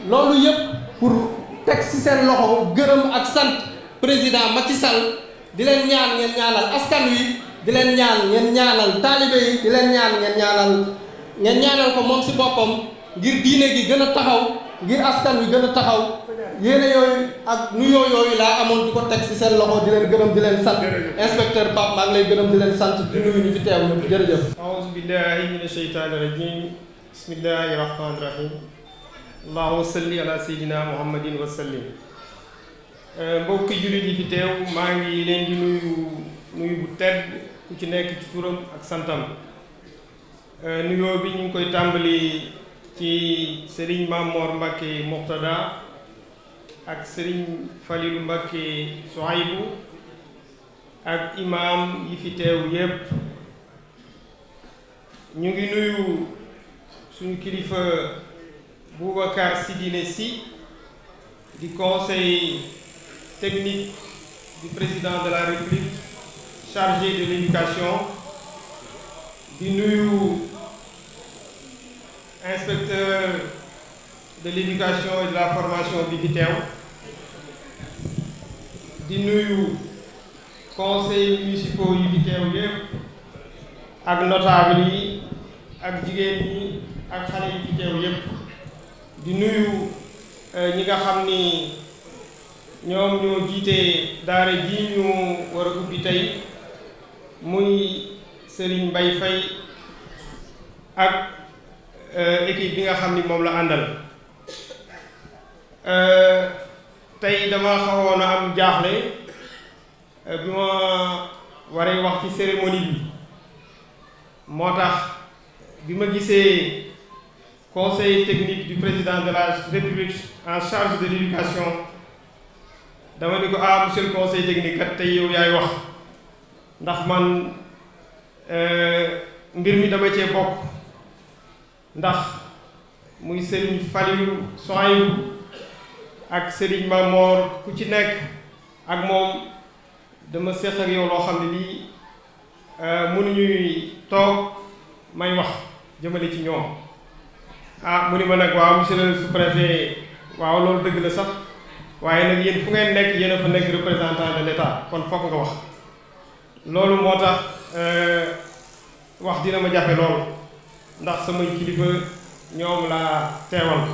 loolu yëpp pour teg ci seen loxo gërëm ak sant président Macky Sall di leen ñaan ngeen ñaanal askan wi di leen ñaan ngeen ñaanal taalibe yi di leen ñaan ngeen ñaanal ko moom ci boppam ngir diine gi gën a taxaw ngir askan wi gën a taxaw yéene yooyu ak nuyoo yooyu laa amoon di ko teg ci seen loxo di leen gërëm di leen sant inspecteur Pape maa ngi lay gërëm di leen sant di nuyu ñu fi teew ñëpp jërëjëf. aouzu billahi mina shaytaani rajim bismillahi rahmaani rahim allahumma salli ala sayyidina muhammadin wa sallim. mbokki jullit yi fi teew maa ngi leen di nuyu bu tedd ku ci nekk ci turam ak santam nuyoo bi ñu ngi koy tàmbali ci Serigne Mamor Mbacke Murtada ak Serigne Falilou Mbacke Souaïbou ak imam yi fi teew yépp ñu ngi nuyu suñu kilifa Boubacar Sidine Sy di conseil technique du président de la République chargé de l'éducation di nuyu inspecteur de l'éducation et de la formation bi fi teew di nuyu conseils municipaux yi fi teew yépp ak notable yi ak jigéen ñi ak xale yi fi teew yépp di nuyu ñi nga xam ni ñoom ñoo jiite daara ji ñu war a ubbi tey muy Serigne Mbaye Faye ak équipe bi nga xam ni moom la àndal tey dama xawoon a am jaaxle bi ma waree wax ci cérémonie bi moo tax bi ma gisee conseil technique du président de la République en charge de l'éducation dama ni ko monsieur le conseil technique kat tey yow yaay wax ndax man mbir mi dama cee bokk ndax muy Serigne Faliou Sohaïbou ak Serigne Mamor ku ci nekk ak moom dama seq ak yow loo xam ne lii mënuñuy toog may wax jëmale ci ñoom mu ni ma nag waaw monsieur le sous-préfet waaw loolu dëgg la sax waaye nag yéen fu ngeen nekk yéen a fa nekk représentant de l'État kon fokk nga wax loolu moo tax wax dina ma jafe lool ndax samay kilifa ñoom laa teewal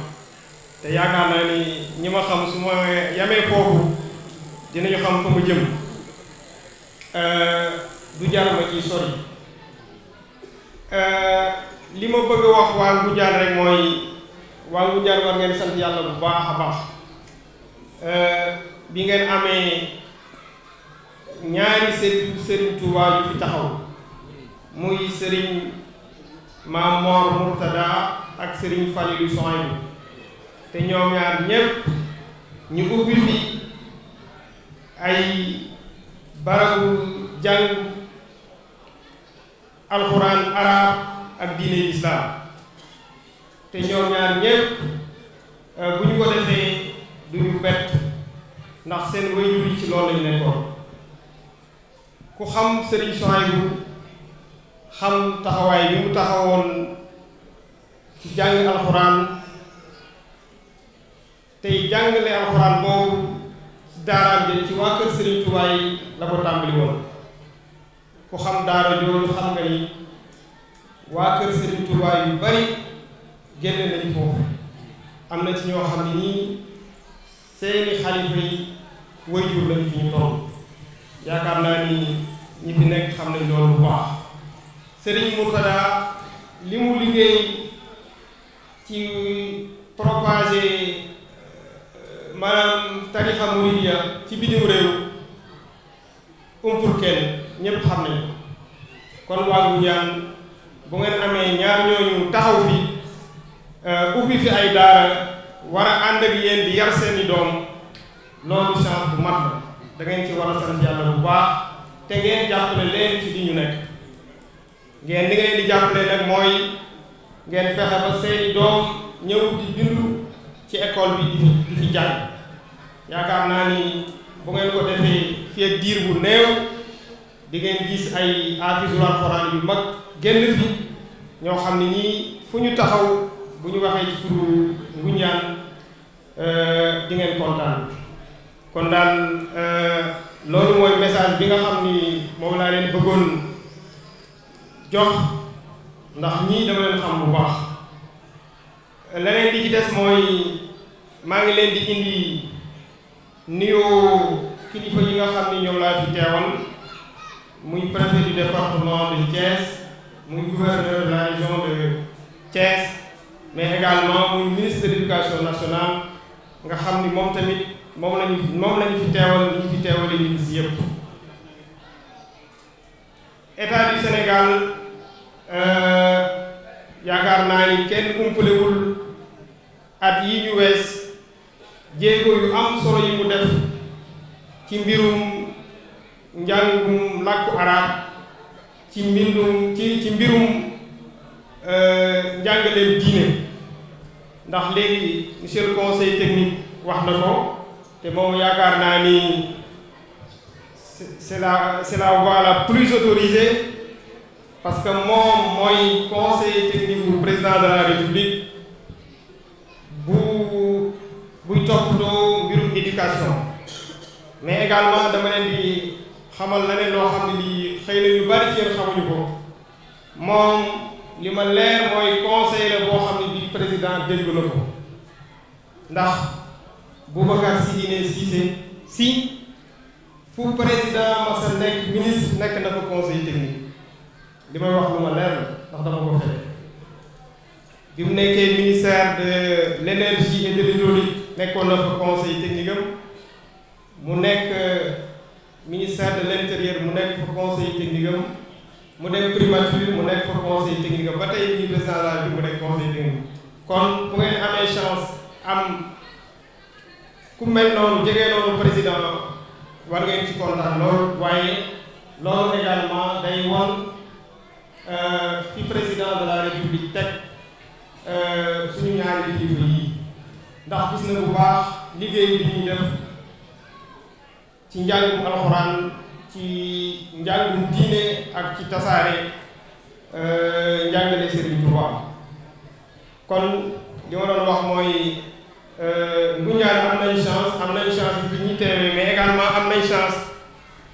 te yaakaar naa ni ñi ma xam su ma yamee foofu dinañu xam fa ma jëm du jar ma ciy sori li ma bëgg a wax waa Ngoundiane rek mooy waa Ngoundiane war ngeen sant yàlla bu baax a baax bi ngeen amee ñaari Serigne Touba yu fi taxaw muy Serigne Mamor Murtada ak Serigne Falilou Sohaïbou te ñoom ñaar ñépp ñu ubbi fi ay barabu jàng alxuraan arab ak diine islam te ñoom ñaar ñépp bu ñu ko defee duñu bett ndax seen waajur yi ci loolu lañu nekkoon ku xam Serigne Sohaïbou xam taxawaay bi mu taxawoon ci jàng alxuraan tey jàngale alxuraan boobu daaraam jël ci waa kër Serigne Touba yi la ko tàmbali woon ku xam daara jooju xam nga ni waa kër Serigne Touba yu bari génne nañu foofu am na ci ñoo xam ne nii seeni xalifa yi waajur lañu fi ñu toll yaakaar naa ni ñi fi nekk xam nañ loolu bu baax Serigne Mourtada li mu liggéey ci propager maanaam tarixa muridiyya ci bitim réew umpul kenn ñépp xam nañ kon waa Ngoundiane bu ngeen amee ñaar ñooñu taxaw fi ubbi fi ay daara war a ànd ak yéen di yar seeni doom loolu chance bu mat la da ngeen ci war a sant yàlla bu baax te ngeen jàppale leen ci li ñu nekk ngeen li ngeen di jàppale nag mooy ngeen fexe ba seeni doom ñëw di bindu ci école bi di fi jàng yaakaar naa ni bu ngeen ko defee fii ak diir bu néew di ngeen gis ay haafisul alxuraan yu mag génn fi ñoo xam ne ñii fu ñu taxaw bu ñu waxee ci turu Ngoundiane di ngeen kontaan kon daal loolu mooy message bi nga xam ni moom laa leen bëggoon jox ndax ñii dama leen xam bu baax leneen li ci des mooy maa ngi leen di indi nuyoo kilifa yi nga xam ni ñoom laa fi teewal muy préfet du département de Thiès muy gouverneur de la région de Thiès mais également muy ministre de l'éducation nationale nga xam ni moom tamit moom lañu fi teewal ñu fi teewale ministre yépp état du Sénégal yaakaar naa ni kenn umpalewul at yi ñu wees jéego yu am solo yi mu def ci mbirum njàngum làkku arab ci mbirum njàngaleem diine ndax léegi monsieur le conseil technique wax na ko te moom yaakaar naa ni c'est la voie la plus autorisée parce que moom mooy conseil technique bu président de la république buy toppatoo mbirum éducation mais également dama leen di xamal la ne loo xam ne lii xëy na ñu bari ci yéen xamuñu ko moom li ma leer mooy conseil la boo xam ne bii président dégg na ko ndax Boubacar Sidine Cissé si fu président masa nekk ministre nekk na ko conseil technique li may wax lu ma leer la ndax dama ko fekk bi mu nekkee ministère de l'énergie et de l'hydraulique nekkoon na fa conseil technique am mu nekk ministère de l'intérieur mu nekk fa conseil technique am mu dem primature mu nekk fa conseil technique am ba tey nii président la bi mu nekk conseil technique kon bu ngeen amee chance am ku mel noonu jege noonu président war ngeen ci kontaan lool waaye loolu également day won fi président de la république teg suñu ñaari kilifa yi ndax gis na bu baax liggéey bi ñuy def ci njàngum alxuraan ci njàngum diine ak ci tasaare njàngale Serigne Touba kon li ma doon wax mooy Ngoundiane am nañ chance bi ñu teewee mais également am nañ chance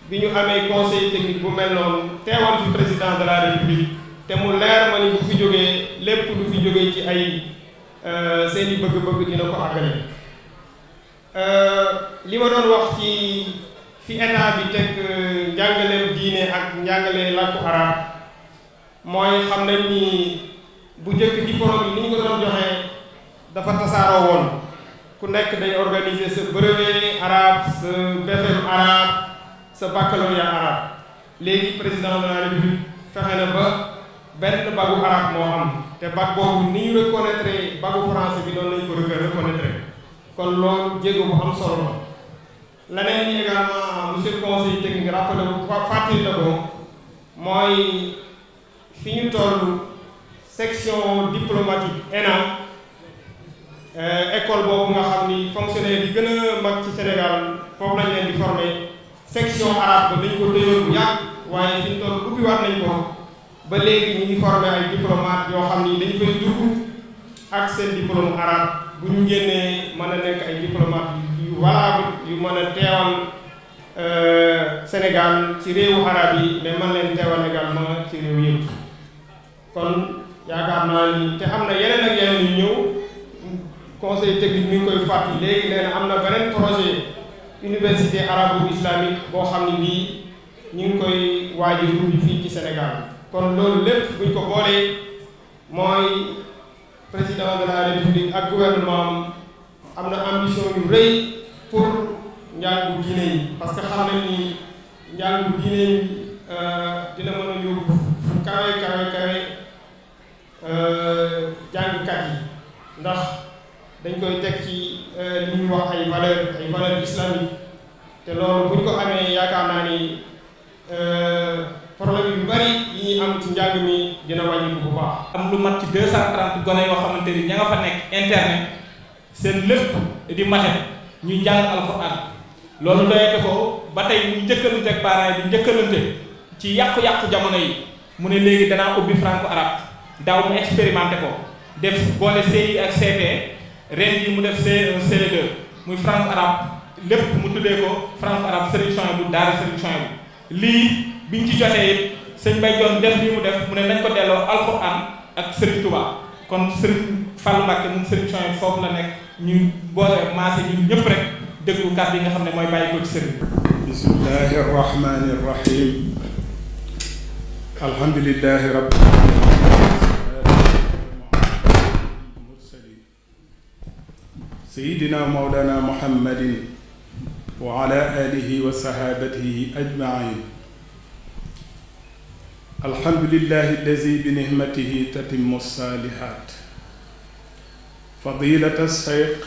bi ñu amee conseil technique bu mel noonu teewal fi président de la république te mu leer ma ni bu fi jógee lépp lu fi jógee ci ay seen i bëgg-bëgg dina ko àggale li ma doon wax ci fi état bi teg njàngaleem diine ak njàngale làkku arab mooy xam nañ ni bu njëkk diplôme yi ni ñu ko doon joxee dafa tasaaroo woon ku nekk day organiser sa brevet arabe sa BFEM arabe sa baccalauréat arabe léegi président de la république fexe na ba benn bagu arabe moo am te bac boobu ni ñu reconnaître bagu français bi noonu lañu ko reconnaître kon loolu jéego bu am solo la leneen ni également monsieur le conseil technique rappelé fàttali na ko mooy fi ñu toll section diplomatique ENA école boobu nga xam ni fonctionnaire yi gën a mag ci Sénégal foofu lañ leen di former section arabe ba dañ ko tëjoon bu yàgg waaye fi ñu toll ubbiwaat nañ ko ba léegi ñu ngi former ay diplomate yoo xam ni dañu fay dugg ak seen diplôme arabe bu ñu génnee mën a nekk ay diplomate yu valable yu mën a teewal Sénégal ci réewu arabe yi mais mën leen teewal également ci réew yëpp kon yaakaar naa ni te am na yeneen ak yeneen yu ñëw conseil technique mi ngi koy fàttali léegi nee na am na beneen projet université arabo-islamique boo xam ne bii ñu ngi koy waaj a ubbi fii ci Sénégal kon loolu lépp buñ ko boolee mooy président de la république ak gouvernement am na ambition yu rëy pour njàngu diine yi parce que xam nañ ni njàngu diine yi dina mën a yóbbu fu kawe jàngkat yi ndax dañ koy teg ci li ñuy wax ay valeurs islamiques te loolu buñ ko amee yaakaar naa ni problème yu bari yi ñuy am ci njàng mi dina wàññi bu baax. am lu mat ci 230 gone yoo xamante ni ña nga fa nekk internet seen lépp di mate ñuy jàng alxuraan loolu doyate ko ba tey ñu njëkkalante ak parents yi di njëkkalante ci yàqu-yàqu jamono yi mu ne léegi danaa ubbi franco arabe daaw mu expérimenté ko def boole CI ak CP ren yi mu def C1 C2 muy franco arabe lépp mu tuddee ko franco arabe Serigne Souhaïbou daara Serigne Souhaïbou lii biñ ci jotee it sëñ Mbaye Dione def lii mu def mu ne nañ ko delloo alxuraan ak Serigne Touba kon Serigne Fallou Mbacké moom Serigne Souhaïbou foofu la nekk ñu boole maase ñun ñëpp rek déglu kàddu yi nga xam ne mooy bàyyi ko ci Serigne. bismillahi rahmani rahim alhamdulillahi rabbil alamin sayyidina mawlana muhammadin wa ala alihi wa sahabatihi ajmain alhamdulillahi allazi bi nihmatihi tatimmu salihat fadilata cheikh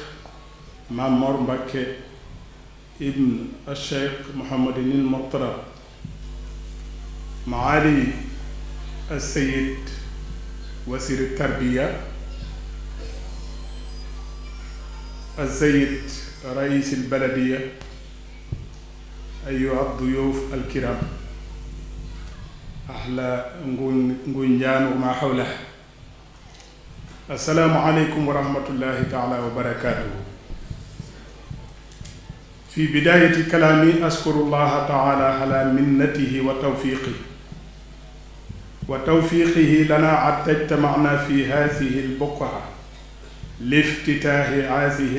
Mamor Mbacké ibn cheikh Mouhamadinil Mourtada maali السيد وزير التربية السيد رئيس البلدية أيها الضيوف الكرام أهل Ngoundiane وما حوله السلام عليكم ورحمة الله تعالى وبركاته في بداية كلامي أشكر الله تعالى على منته وتوفيقه لنا حتى اجتمعنا في هذه البقعة لافتتاح هذه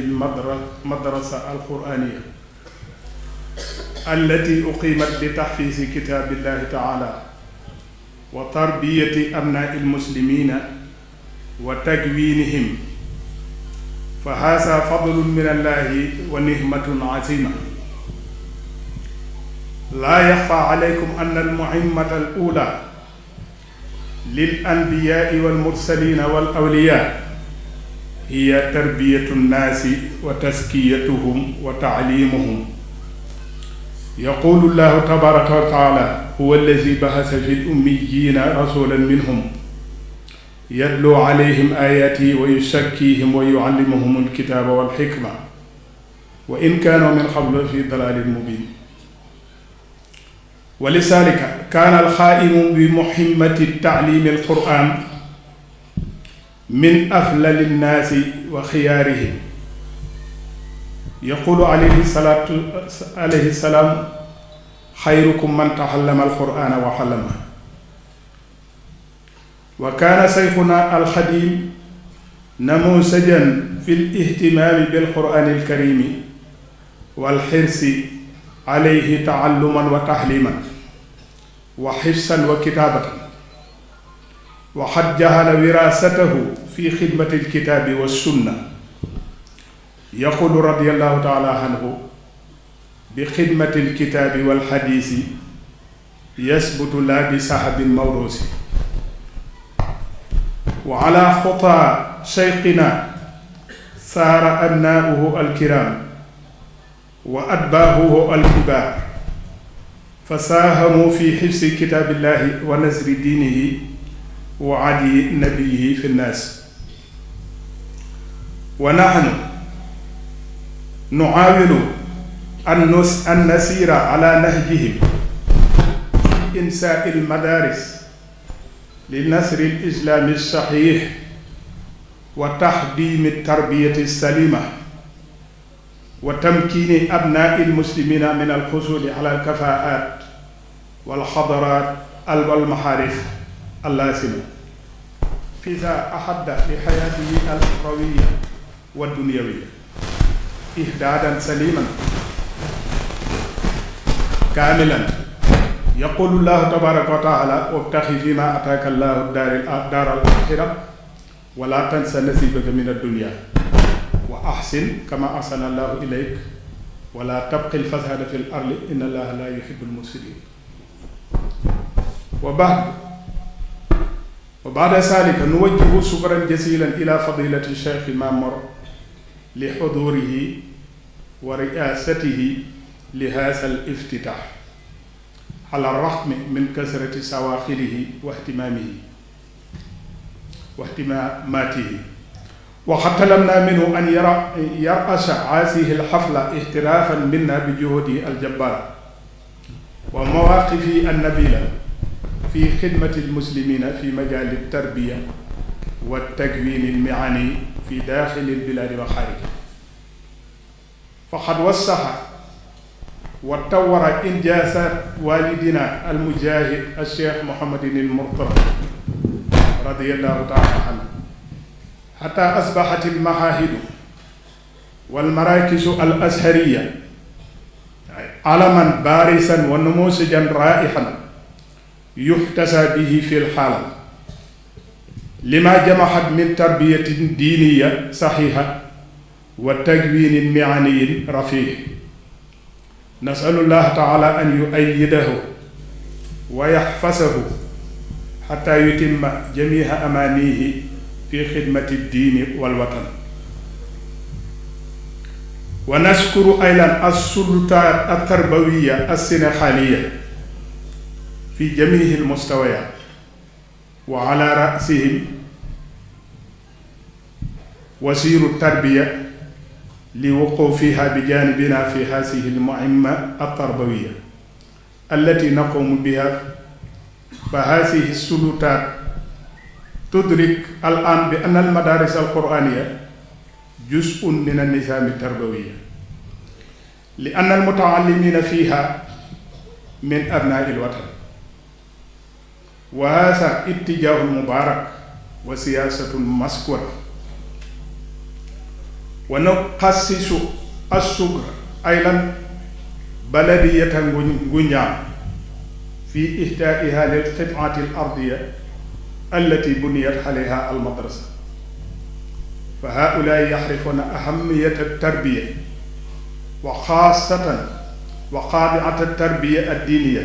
المدرسة القرآنية التي أقيمت لتحفيظ كتاب الله تعالى وتربية أبناء المسلمين وتكوينهم، فهذا فضل من الله ونعمة عظيمة. لا يخفى عليكم أن المهمة الأولى للأنبياء والمرسلين والأولياء هي تربية الناس وتزكيتهم وتعليمهم. يقول الله تبارك وتعالى: هو الذي بعث في الأميين رسولا منهم يتلو عليهم آياته ويزكيهم ويعلمهم الكتاب والحكمة وإن كانوا من قبل في ضلال مبين. ولذلك كان القائم بمهمة تعليم القرآن من أفضل الناس وخيارهم. يقول عليه السلام: خيركم من تعلم القرآن وعلمه. وكان شيخنا الخديم نموذجا في الاهتمام بالقرآن الكريم والحرص عليه تعلما وتعليما وحفظا وكتابة، وقد جعل وراثته في خدمة الكتاب والسنة. يقول رضي الله تعالى عنه: بخدمة الكتاب والحديث يثبت لا بسحب موروث. وعلى خطى شيخنا سار أبناؤه الكرام وأتباعه الكبار، فساهموا في حفظ كتاب الله ونشر دينه وعدي نبيه في الناس. ونحن نحاول أن نسير على نهجهم في إنشاء المدارس لنشر الإسلام الصحيح وتقديم التربية السليمة وتمكين أبناء المسلمين من الحصول على الكفاءات والحضارات والمعارف اللازمة، فإذا أحد لحياته الأخروية والدنيوية إهدادا سليما كاملا. يقول الله تبارك وتعالى: وابتغ فيما آتاك الله الدار الآخرة ولا تنس نصيبك من الدنيا وأحسن كما أحسن الله إليك ولا تبقي الفساد في الأرض إن الله لا يحب المفسدين. وبعد ذلك نوجه شكرا جزيلا إلى فضيلة الشيخ مامور لحضوره ورئاسته لهذا الافتتاح على الرغم من كثرة سواخره واهتماماته. وقد طلبنا منه أن يرأس هذه الحفلة احترافا منا بجهوده الجبارة ومواقفه النبيلة في خدمة المسلمين في مجال التربية والتكوين المعني في داخل البلاد وخارجها. فقد وسع وطور إنجازات والدنا المجاهد الشيخ محمد المرتضى رضي الله تعالى عنه، حتى أصبحت المعاهد والمراكز الأزهرية علما بارزا ونموذجا رائعا يحتذى به في الحالة لما جمعت من تربية دينية صحيحة وتكوين معني رفيع. نسأل الله تعالى أن يؤيده ويحفظه حتى يتم جميع أمانيه في خدمة الدين والوطن. ونشكر أيضا السلطات التربوية السنغالية في جميع المستويات وعلى رأسهم وزير التربية لوقوفها بجانبنا في هذه المهمة التربوية التي نقوم بها. فهذه السلطات تدرك الآن بأن المدارس القرآنية جزء من النظام التربوي، li anna almutaallimina fiha min abnaai alwatan wa haasa ittijaahu mubarak wa siyaasatun maskura wa nuxassisu assukra aylan baladiyata Ngunjaan fi ihdaaiha lil qit'ati al ardiya allati buniyat alayha al madrasa fa haulaai yaxrifuna ahamiyata tarbiya wa xaasatan wa qaadiata tarbiya addiiniya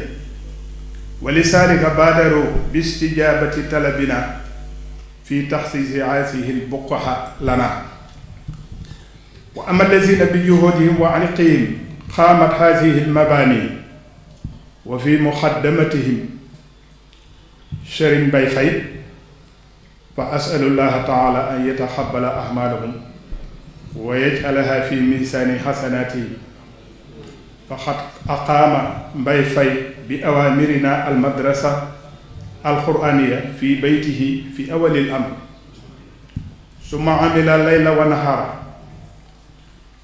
wa lisaalika baadaru bi istijaabati talabina fi taxsiisi haasihi albuqaha lana wa amma allazina bi juhudihim wa anqihim qaamat haasihi almabaani wa fi muqaddamatihim Sëriñ Mbay Fay fa asalullaha taala an yataxabbala ahmaalahum wa yaj'alaha fi miisaani xasanaatihim faqad aqaama Mbay Fay bi awaamirina almadrasa alquraaniya fi baytihi fi awalil amr summa amila layla wa nahaara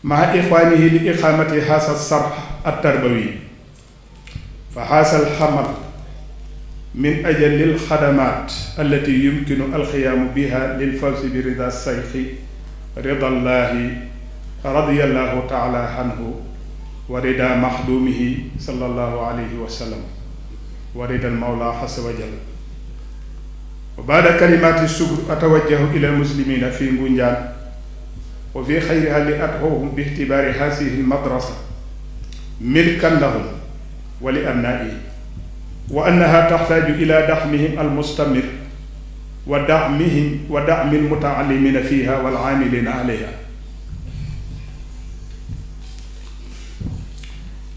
maa ixwaanihi li iqaamati haasa sarx attarbawi fa haasa alxamal min ajalil xadamaat allati yumkinu alxiyaamu biha lil fawzi bi rida sayxi ridallaahi radiyallahu taala anhu wa rida maxduumihi sallallahu alayhi wa sallam wa rida almawla xasa wa jal wa baada kalimaati shukr atawajjahu ila almuslimina fi Ngunjaan wa fi xayriha li ad'uuhum bi ixtibaari haasihi almadrasa milkan lahum wa li abnaa'ihim wa annaha taxtaaju ila daxmihim almustamir wa daxmihim wa daxmi almutaallimina fiha wal aamilina alayha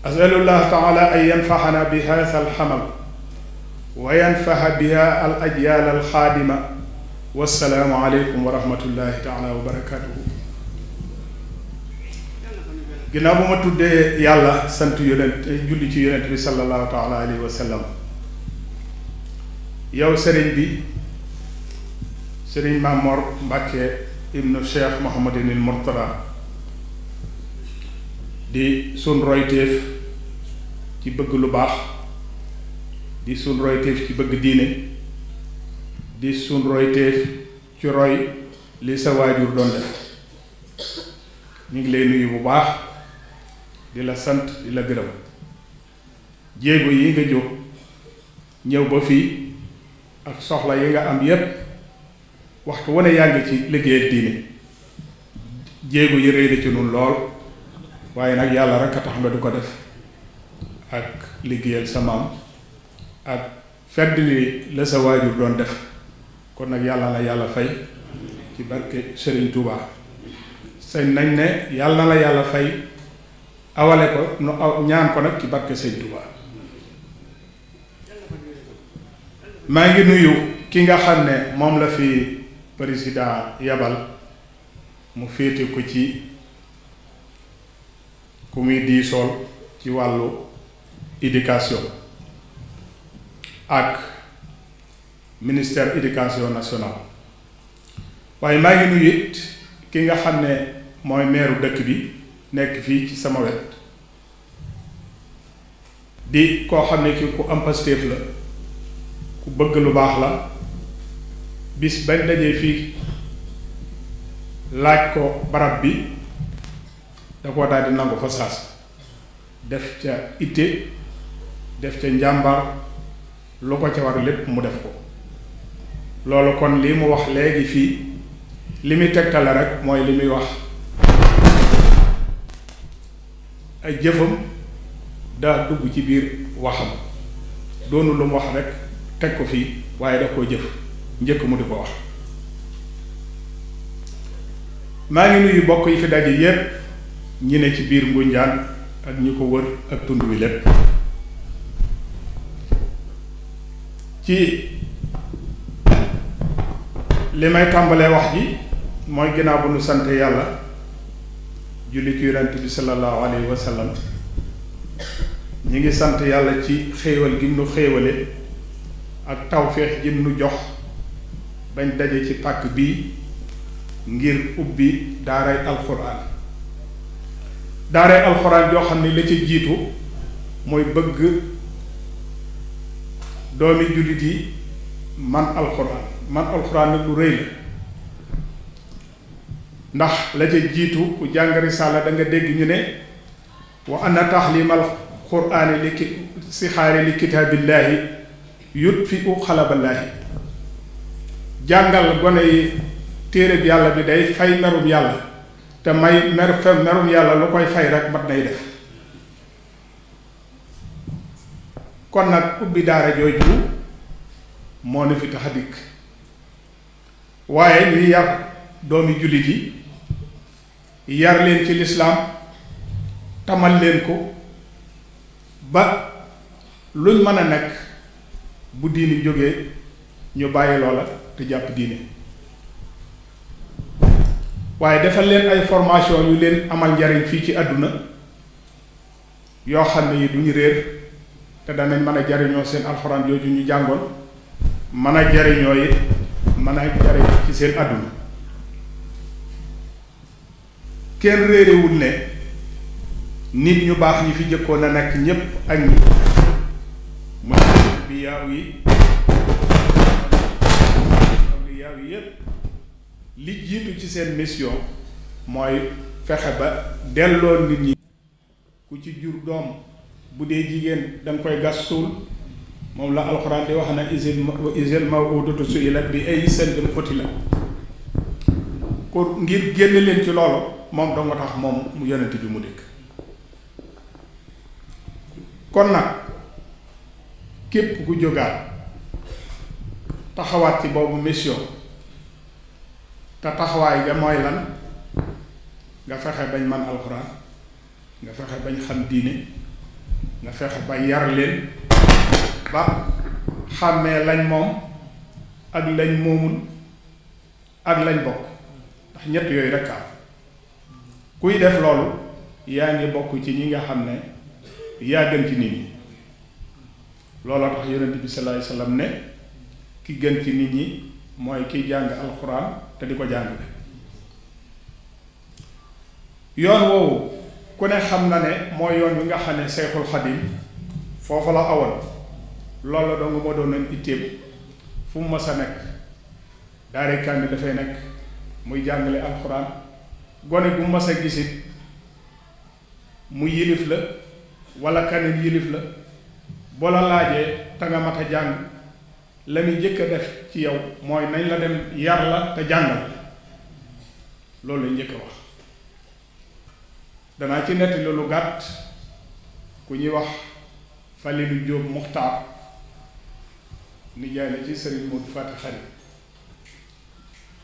asalullah taala an yanfaxana bi haasa alxamal wa yanfaxa biha al ajyaal alxaadima wassalaamu aleykum wa rahmatullahi taala wa barakatuhu. ginnaaw bu ma tuddee yàlla sant yonent julli ci yonent bi sallallahu taala alayhi wa sallam, yow sëriñ bi sëriñ Mamor Mbàkke ibnu Cheikh Mouhamadinil Mourtada di sun royteef ci bëgg lu baax, di sun royteef ci bëgg diine, di sun royteef ci roy li sa waajur doon def. ñu ngi lay nuyu bu baax, di la sant, di la gërëm. jéego yi nga jóg ñëw ba fii ak soxla yi nga am yépp waxtu wane yaa ngi ci liggéeyal diine. jéego yi rëy na ci nun lool, waaye nag yàlla rek a tax nga du ko def, ak liggéeyal sa maam ak fedd li la sa waajur doon def. kon nag yàlla la yàlla fay ci barke Serigne Touba. sañ nañ ne yàlla na la yàlla fay awale ko nu aw ñaan ko nag ci barke Serigne Touba. maa ngi nuyu ki nga xam ne moom la fi président yabal mu féete ko ci ku muy diisool ci wàllu éducation ak ministère éducation nationale. waaye maa ngi nuyu it ki nga xam ne mooy meeru dëkk bi nekk fii ci sama wet, di koo xam ne ki ku am pastéef la, ku bëgg lu baax la. bis bañ dajee fii laaj ko barab bi da koo daal di nangu fa saas, def ca itte, def ca njàmbaar, lu ko ca war lépp mu def ko. loolu kon lii mu wax léegi fii li muy tegtale rek mooy li muy wax ay jëfam daa dugg ci biir waxam, doonu lu mu wax rek teg ko fii, waaye daf koo jëf njëkk mu di ko wax. maa ngi nuyu bokk yi fi daje yépp, ñi ne ci biir Ngunjaan ak ñi ko wër ak tund wi lépp. ci li may tàmbalee wax ji mooy ginnaaw bu nu sant yàlla julli ci yonent bi sallallahu alayhi wa sallam, ñi ngi sant yàlla ci xéewal gi nu xéewale ak tawféex gi nu jox bañ daje ci pàkk bii ngir ubbi daaray alxuraan. daaree alxuraan joo xam ne la ca jiitu mooy bëgg doomi jullit yi man alxuraan nag lu rëy la ndax la ca jiitu ku jàng risaala da nga dégg ñu ne wa anna taxlimal quraani li sixaari li kitaabillaahi yutfiu xalaballaahi jàngal gone yi téere bi yàlla bi day fay merum yàlla te merum yàlla lu koy fay rek mat nay def kon nag ubbi daara jooju moo nu fi tax a dikk waaye ñuy yar doomi jullit yi yar leen ci lislaam tamal leen ko ba luñ mën a nekk bu diini jógee ñu bàyyi loola te jàpp diine waaye defal leen ay formation yu leen amal njariñ fii ci àdduna yoo xam ne yi duñu réer te danañ mën a jariñoo seen alxuraan jooju ñu jàngoon mën a jariñoo yi mën a jariñ ci seen àdduna kenn réerewul ne nit ñu baax ñi fi jëkkoon a nekk ñépp ak ñi mooy bi yaaw yi awliyaaw yi yépp li jiitu ci seen mission mooy fexe ba delloo nit ñi ku ci jur doom bu dee jigéen danga koy gas suul moom la alxuraan di wax na isil mawudatu su'ilat bi ay sendem xoti la ko ngir génn leen ci loolu moom danga tax moom mu yonent bi mu dëkk kon nag képp ku jógaat taxawaat ci boobu mission te taxawaay ga mooy lan nga fexe bañ man alxuraan nga fexe bañ xam diine nga fexe ba yar leen ba xàmmee lañ moom ak lañ moomul ak lañ bokk ndax ñett yooyu rekk am kuy def loolu yaa ngi bokk ci ñi nga xam ne yaa gën ci nit ñi looloo tax yonent bi sallallahu alayhi wasallam ne ki gën ci nit ñi mooy kiy jàng alxuraan te di ko jàng yoon woowu ku ne xam na ne mooy yoon wi nga xam ne Seexul Xadim foofu la awoon loolu la dong moo doon nañ itteem fu mu mës a nekk daare kàmmi dafay nekk muy jàngale alxuraan gone bu mës a gisit mu yilif la wala kaneen yilif la boo la laajee te nga mat a jàng la muy jëkk a def ci yow mooy nañ la dem yar la te jàngal loolu lañ njëkk a wax danaa ci netti lu gàtt ku ñuy wax Falilu Jóob Muxtaar nijaay la ci sëriñ Modou Faty Khary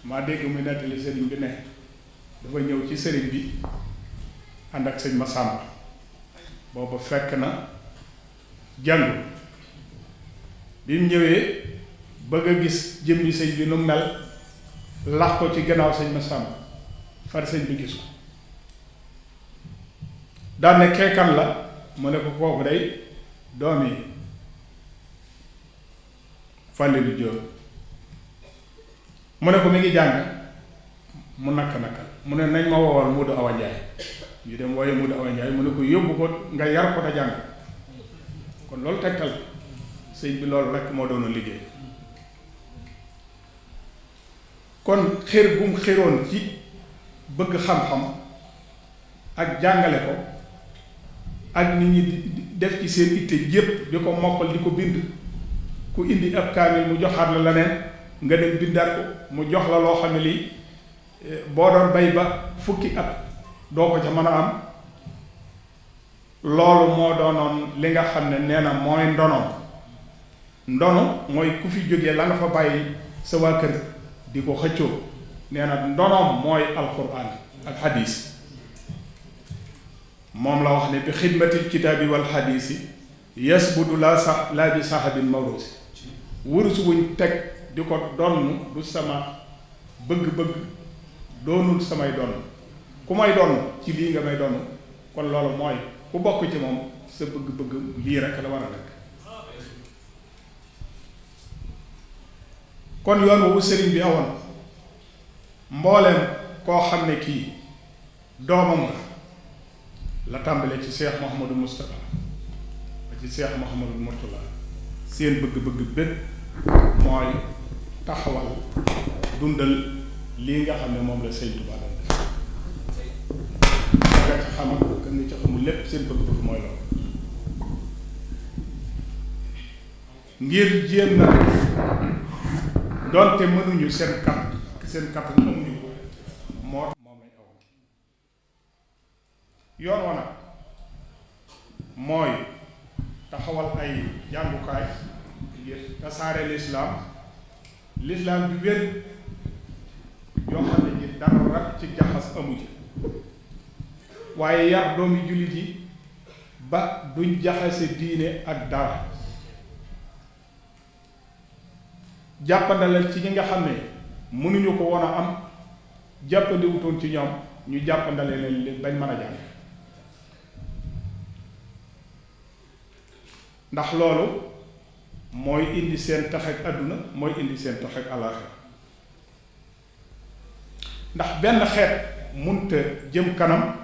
maa dégg muy nettali sëriñ bi ne dafa ñëw ci sëriñ bi ànd ak sëñ Masamba booba fekk na jàngu bi mu ñëwee bëgg a gis jëmmi sëñ bi nu mel lax ko ci gannaaw sëñ Masamba far sëñ bi gis ko daan ne keekan la mu ne ko kooku day doomi Falilu Jóob mu ne ko mi ngi jàng mu nakk-nakkal mu ne nañ ma woowal Muudu Awa Njaay ñu dem wooye Muudu Awa Njaay mu ne ko yóbbu ko nga yar ko te jàng kon loolu tegtal sëñ bi loolu rekk moo doon liggéey kon xër bu mu xëroon ci bëgg xam-xam ak jàngale ko ak nit ñi def ci seen itte jépp di ko mokkal di ko bind ku indi ab kaamil mu joxaat la leneen nga dem bindaat ko mu jox la loo xam ne lii boo doon bay ba fukki at doo ko ca mën a am loolu moo doonoon li nga xam ne nee na mooy ndono mooy ku fi jógee la nga fa bàyyi sa waa kër di ko xëccoo nee na ndonoom mooy alquran ak hadis moom la wax ne bi xidmatil kitaabi wal hadisi yasbudu laa bi sahabin mawrusi wurus wuñ teg di ko donn du sama bëgg-bëgg doonul samay donn ku may donn ci lii nga may donn kon loolu mooy ku bokk ci moom sa bëgg-bëgg lii rekk la war a nekk kon yoon woowu sëriñ bi awoon mbooleem koo xam ne kii doomam la la tàmbale ci Cheikh Mouhamadou Moustapha ba ci Cheikh Mouhamadou Mourtala seen bëgg-bëgg bépp mooy taxawal dundal lii nga xam ne moom la Sëñ Tuubaa doon def nga ci xam ak nga ci xamul lépp seen bëgg-bëgg mooy loolu ngir jéem na doonte mënuñu seen kattan amuñu ko moom lañ aw yoon wa nag mooy taxawal ay jàngukaay ngir tasaare lislaam bi wér yoo xam ne ji dara ci jaxas amu ci waaye yar doomi jullit yi ba duñ jaxase diine ak dara jàppandalal ci ñi nga xam ne mënuñu ko woon a am jàppandiwutoon ci ñoom ñu jàppandale leen bañ mën a jàng ndax loolu mooy indi seen tax ak àdduna mooy indi seen tax ak alaaxira ndax benn xeet munta jëm kanam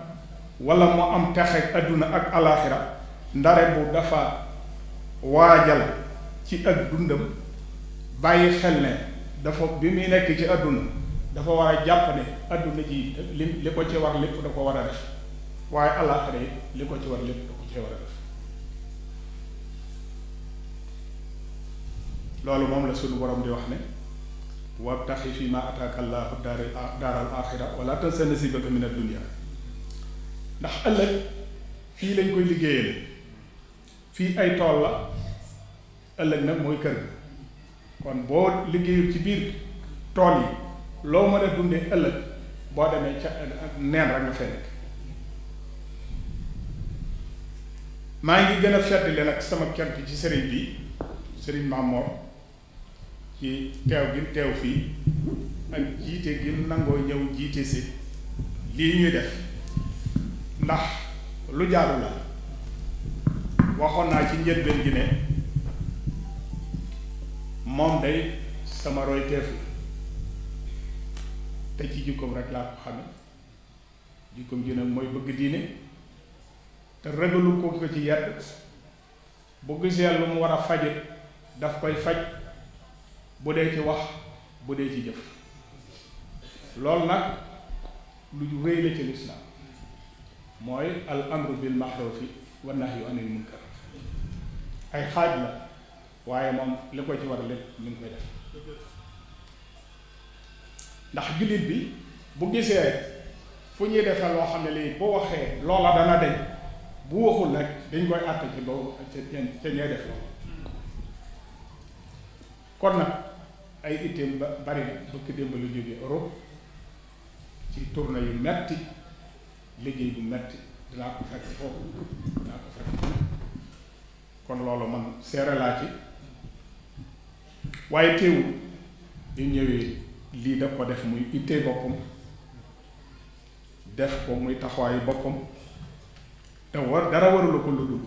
wala moo am tax ak àdduna ak alaaxira ndare bu dafa waajal ci ak dundam bàyyi xel ne dafa bi muy nekk ci àdduna dafa war a jàpp ne àdduna ji li ko ci war lépp da ko war a def waaye alaaxira yi li ko ci war lépp da ko ci war a def loolu moom la sunu borom di wax ne wabtaxi fi ma ataaka allahu daaral axira wala tansa nasibaka min ad-dunya ndax ëllëg fii lañ koy liggéeyal fii ay tool la ëllëg nag mooy kër gi kon boo liggéeyul ci biir tool yi loo mën a dundee ëllëg boo demee ca neen rek nga fay nekk maa ngi gën a feddali nag sama cant ci sëriñ bi sëriñ Mamor ci teew gi teew fii ak jiite gi nangoo ñëw jiite si lii ñuy def ndax lu jaaru la waxoon naa ci njëlbeen gi ne moom day sama roy teef la te ci jikkoom rek laa ko xame jikkoom ji nag mooy bëgg diine te ragalul ko ci yedd bu gisee lu mu war a faje daf koy faj bu dee ci wax bu dee ci jëf loolu nag lu rëy la ci lislaam mooy al amru bil maxrufi wa nahyu anil munkar ay xaaj la waaye moom li ko ci war a lépp mi ngi koy def ndax jullit bi bu gisee fu ñuy defee loo xam ne lii boo waxee loola dana deñ bu waxul nag dañ koy àtte ci boobu ca ñooy def loolu kon nag ay itteem ba bari na bëgg démb lu jógee Europe ci tournée yu metti liggéey bu metti dinaa ko fekk foofu dinaa ko fekk kon loolu man seere laa ci waaye teewul yu ñëwee lii da ko def muy ittee boppam def ko muy taxawaayu boppam te war dara warula ko lu dul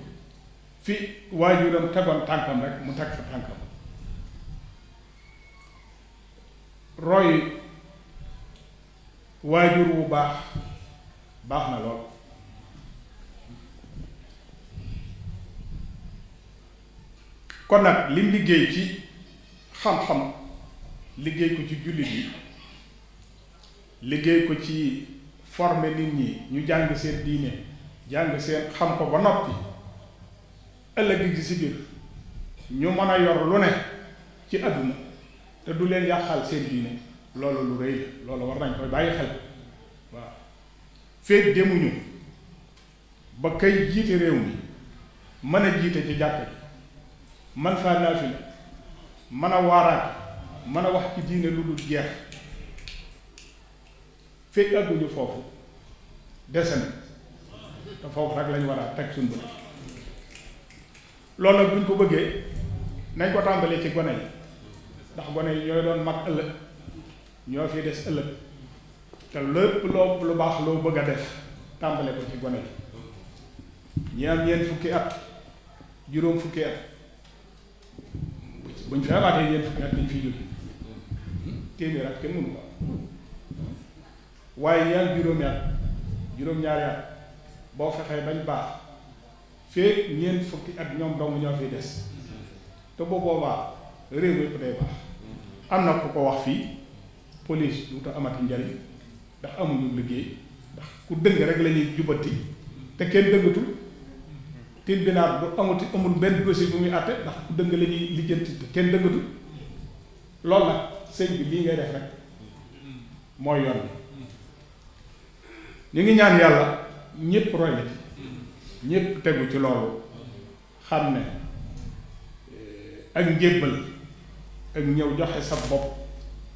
fi waajuram tegoon tànkam rek mu teg fa tànkam roy waajur wu baax na lool kon nag lim liggéey ci xam-xam liggéey ko ci jullit yi liggéey ko ci former nit ñi ñu jàng seen diine jàng seen xam ko ba noppi ëllëg gi si biir ñu mën a yor lu ne ci àdduna te du leen yàqal seen diine loolu lu rëy la loolu war nañ koy bàyyi xel waaw feet demuñu ba kay jiite réew mi mën a jiite ci jàkka ji man faa naafila mën a waaraat mën a wax ci diine lu dul jeex fekk àgguñu foofu dese na te foofu rek lañu war a teg suñu bët loolu nag buñ ko bëggee nañ ko tàmbalee ci gone yi ndax gone yi ñooy doon mag ëllëg ñoo fi des ëllëg te lépp loo lu baax loo bëgg a def tàmbale ko ci gone yi ñi am ñeent fukki at juróom fukki at buñ fi amaatee ñeent fukki at dañ fiy jóge téeméer at kenn mënu ko waaye ñi am juróomi at juróom-ñaari at boo fexee bañ baax fee ñeent fukki at ñoom dong ñoo fiy des te bu boobaa réew mi day baax. am na ku ko wax fii police du ta amati njariñ ndax amuñu liggéey ndax ku dëng rek la ñuy jubati te kenn dëngatul tribunal bu amul benn dossier bu muy àtte ndax ku dëng la ñuy lijjanti te kenn dëngatul loolu nag sëñ bi lii ngay def rek mooy yoon ñu ngi ñaan yàlla ñëpp roy la ci ñëpp tegu ci loolu xam ne ak njébbal ak ñëw joxe sa bopp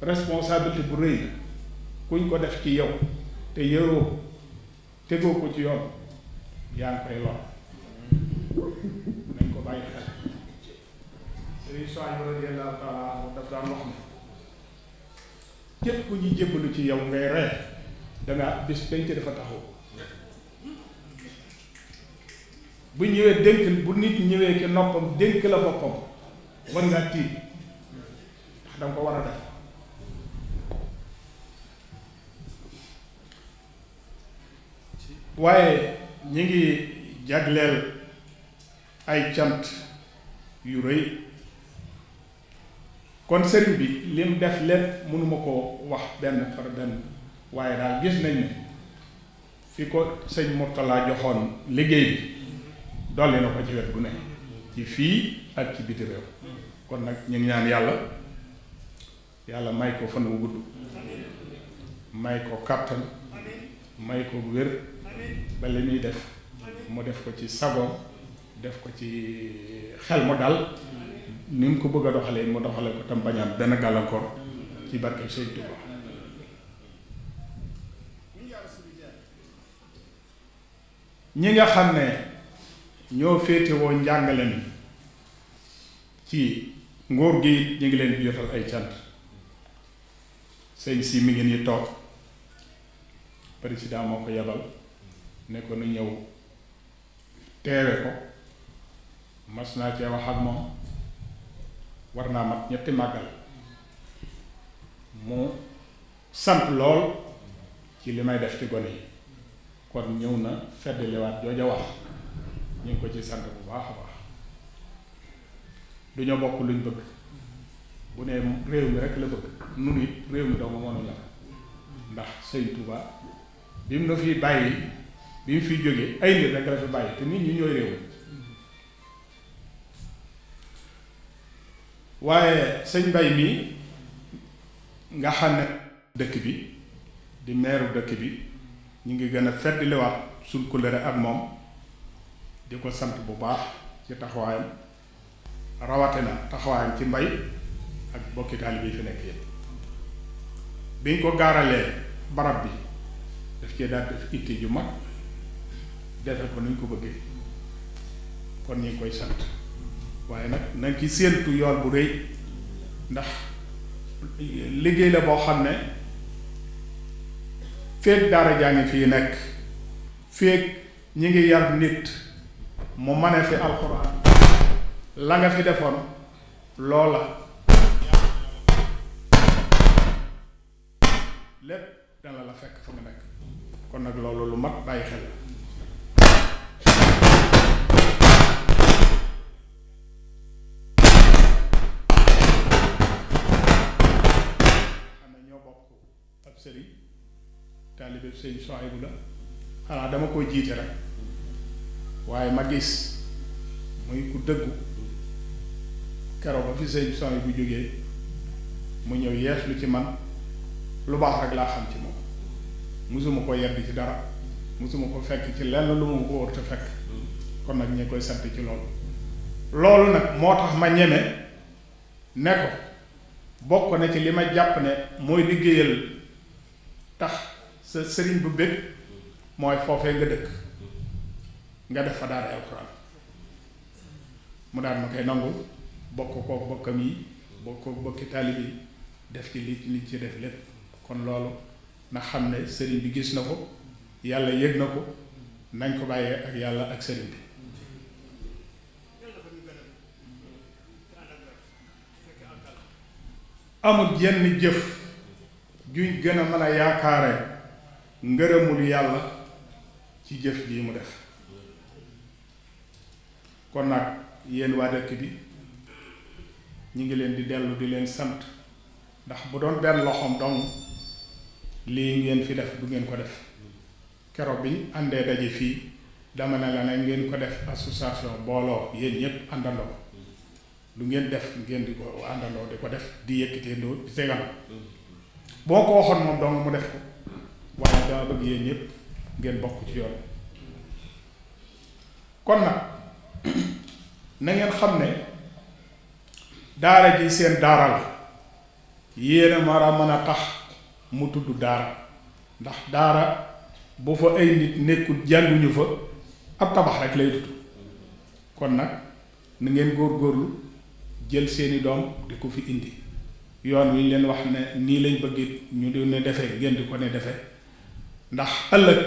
responsabilité bu rëy la kuñ ko def ci yow te yëroo tegoo ko ci yoon yaa ngi koy lor nañ ko bàyyi xel Sëriñ Souhaïbou radiyallahu taala anhu daf daan wax ne képp ku ñu jébbalu ci yow ngay ree danga bis penc dafa taxaw bu ñëwee dénk bu nit ñëwee ci noppam dénk la boppam war ngaa tiit ndax danga ko war a def waaye ñi ngi jagleel ay cant yu rëy kon sëriñ bi lim def lépp mënuma ko wax benn par benn waaye daal gis nañ ne fi ko sëñ Mourtala joxoon liggéey bi dolli na ko ci wet gu ne ci fii ak ci biti réew kon nag ñu ngi ñaan yàlla may ko fan wu gudd may ko kàttan may ko wér ba li muy def mu def ko ci sago def ko ci xel mu dal ni mu ko bëgg a doxalee mu doxale ko tam bañaat benn gàllankoor ci barke Sëñ Tuubaa ñi nga xam ne ñoo féetewoo njàngale mi ci nguur gi ñu ngi leen di jotal ay cant sëñ si mi ngi nii toog président moo ko yebal ne ko nu ñëw teewe ko mas naa cee wax ak moom war naa mat ñetti màggal mu sant lool ci li may def ci gone yi kon ñëw na feddliwaat jooja wax ñu ngi ko ci sant bu baax a baax du ñoo bokk luñ bëgg bu ne réew mi rek la bëgg nun it réew mi doomu mënu la ndax Sëñ Tuubaa bi mu na fi bàyyi bi mu fiy jógee ay nit rek la fi bàyyi te nit ñi ñooy réew waaye sëñ Mbay mii nga xam ne dëkk bi di meeru dëkk bi ñu ngi gën a feddliwaat suñ kóllëre ak moom di ko sant bu baax ci taxawaayam rawatina taxawaayam ci mbay ak bokki taalibe yi fi nekk yépp biñ ko gaaralee barab bi daf cee daal def itte ju mag defe ko nuñ ko bëggee kon ñu ngi koy sant waaye nag nañ ci séentu yoon bu rëy ndax liggéey la boo xam ne feek daara jaa ngi fii nekk feek ñi ngi yar nit mu mane fi alxuraan la nga fi defoon loola lépp dana la fekk fa nga nekk kon nag loolu lu mat bàyyi xel la xam ne ñoo bokk ab sëriñ taalibe Sëñ Souhaïbou la xanaa dama koy jiite rek waaye ma gis muy ku dëggu keroog ba fi Sëñ Souhaïbou bu jógee mu ñëw yees lu ci man lu baax rek laa xam ci moom musuma ko yedd ci dara musuma ko fekk ci lenn lu mu ko wër te fekk kon nag ñu koy sant ci loolu nag moo tax ma ñeme ne ko bokk na ci li ma jàpp ne mooy liggéeyal tax sa sëriñ bu bëgg mooy foofee nga dëkk nga def fa daara alxuraan mu daan ma koy nangu bokk kook bokkam yi bokk kook bokki taalibe yi def ci li ci def lépp kon loolu na xam ne sëriñ bi gis na ko yàlla yëg na ko nañ ko bàyyee ak yàlla ak sëriñ bi amul jenn jëf juñ gën a mën a yaakaare ngërëmul yàlla ci jëf ji mu def kon nag yéen waa dëkk bi ñu ngi leen di dellu di leen sant ndax bu doon benn loxoom dong lii ngeen fi def du ngeen ko def keroog biñ àndee daje fii dama ne la ne ngeen ko def association booloo yéen ñëpp àndandoo lu ngeen def ngeen di ko àndandoo di ko def di yëkkiteendoo di tegandoo boo ko waxoon moom dong mu def ko waaye dama bëgg yéen ñëpp ngeen bokk ci yoon kon nag na ngeen xam ne daara ji seen daara la yéen a war a mën a tax mu tudd daara ndax daara bu fa ay nit nekkul jànguñu fa ab tabax rek lay tudd kon nag na ngeen góorgóorlu jël seeni doom di ko fi indi yoon wi ñu leen wax ne nii lañ bëgg ñu di ne defee ngeen di ko ne defee ndax ëllëg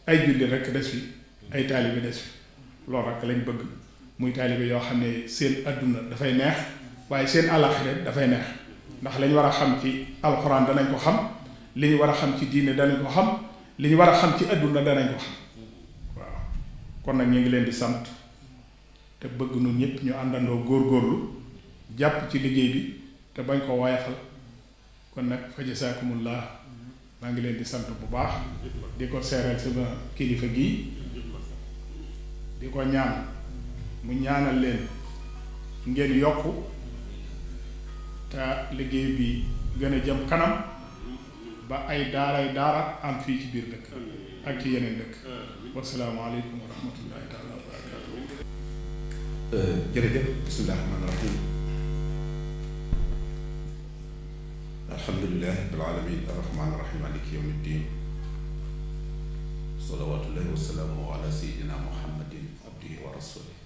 ay julli rek des fi ay taalibe des fi loolu rek lañ bëgg muy taalibe yoo xam ne seen adduna dafay neex waaye seen àllaaxira dafay neex ndax lañ war a xam ci alxuraan danañ ko xam li ñu war a xam ci diine danañ ko xam li ñu war a xam ci adduna danañ ko xam waaw kon nag ñu ngi leen di sant te bëgg nu ñëpp ñu àndandoo góorgóorlu jàpp ci liggéey bi te bañ ko woyafal kon nag fa jasaakumullah maa ngi leen di sant bu baax di ko seereel sama kilifa gii di ko ñaan mu ñaanal leen ngeen yokk te liggéey bi gën a jëm kanam ba ay daaray daara am fii ci biir dëkk ak ci yeneen dëkk wasalaamu aleykum wa rahmatullahi taala wa barakatuh jërëjëf bismillahi rahmaani rahim alhamdulillahi rabbil alamin arrahmaani rahim maliki yawmi ddin salawatullahi wa salaamuhu ala sayyidina muhammadin abdihi wa rasulih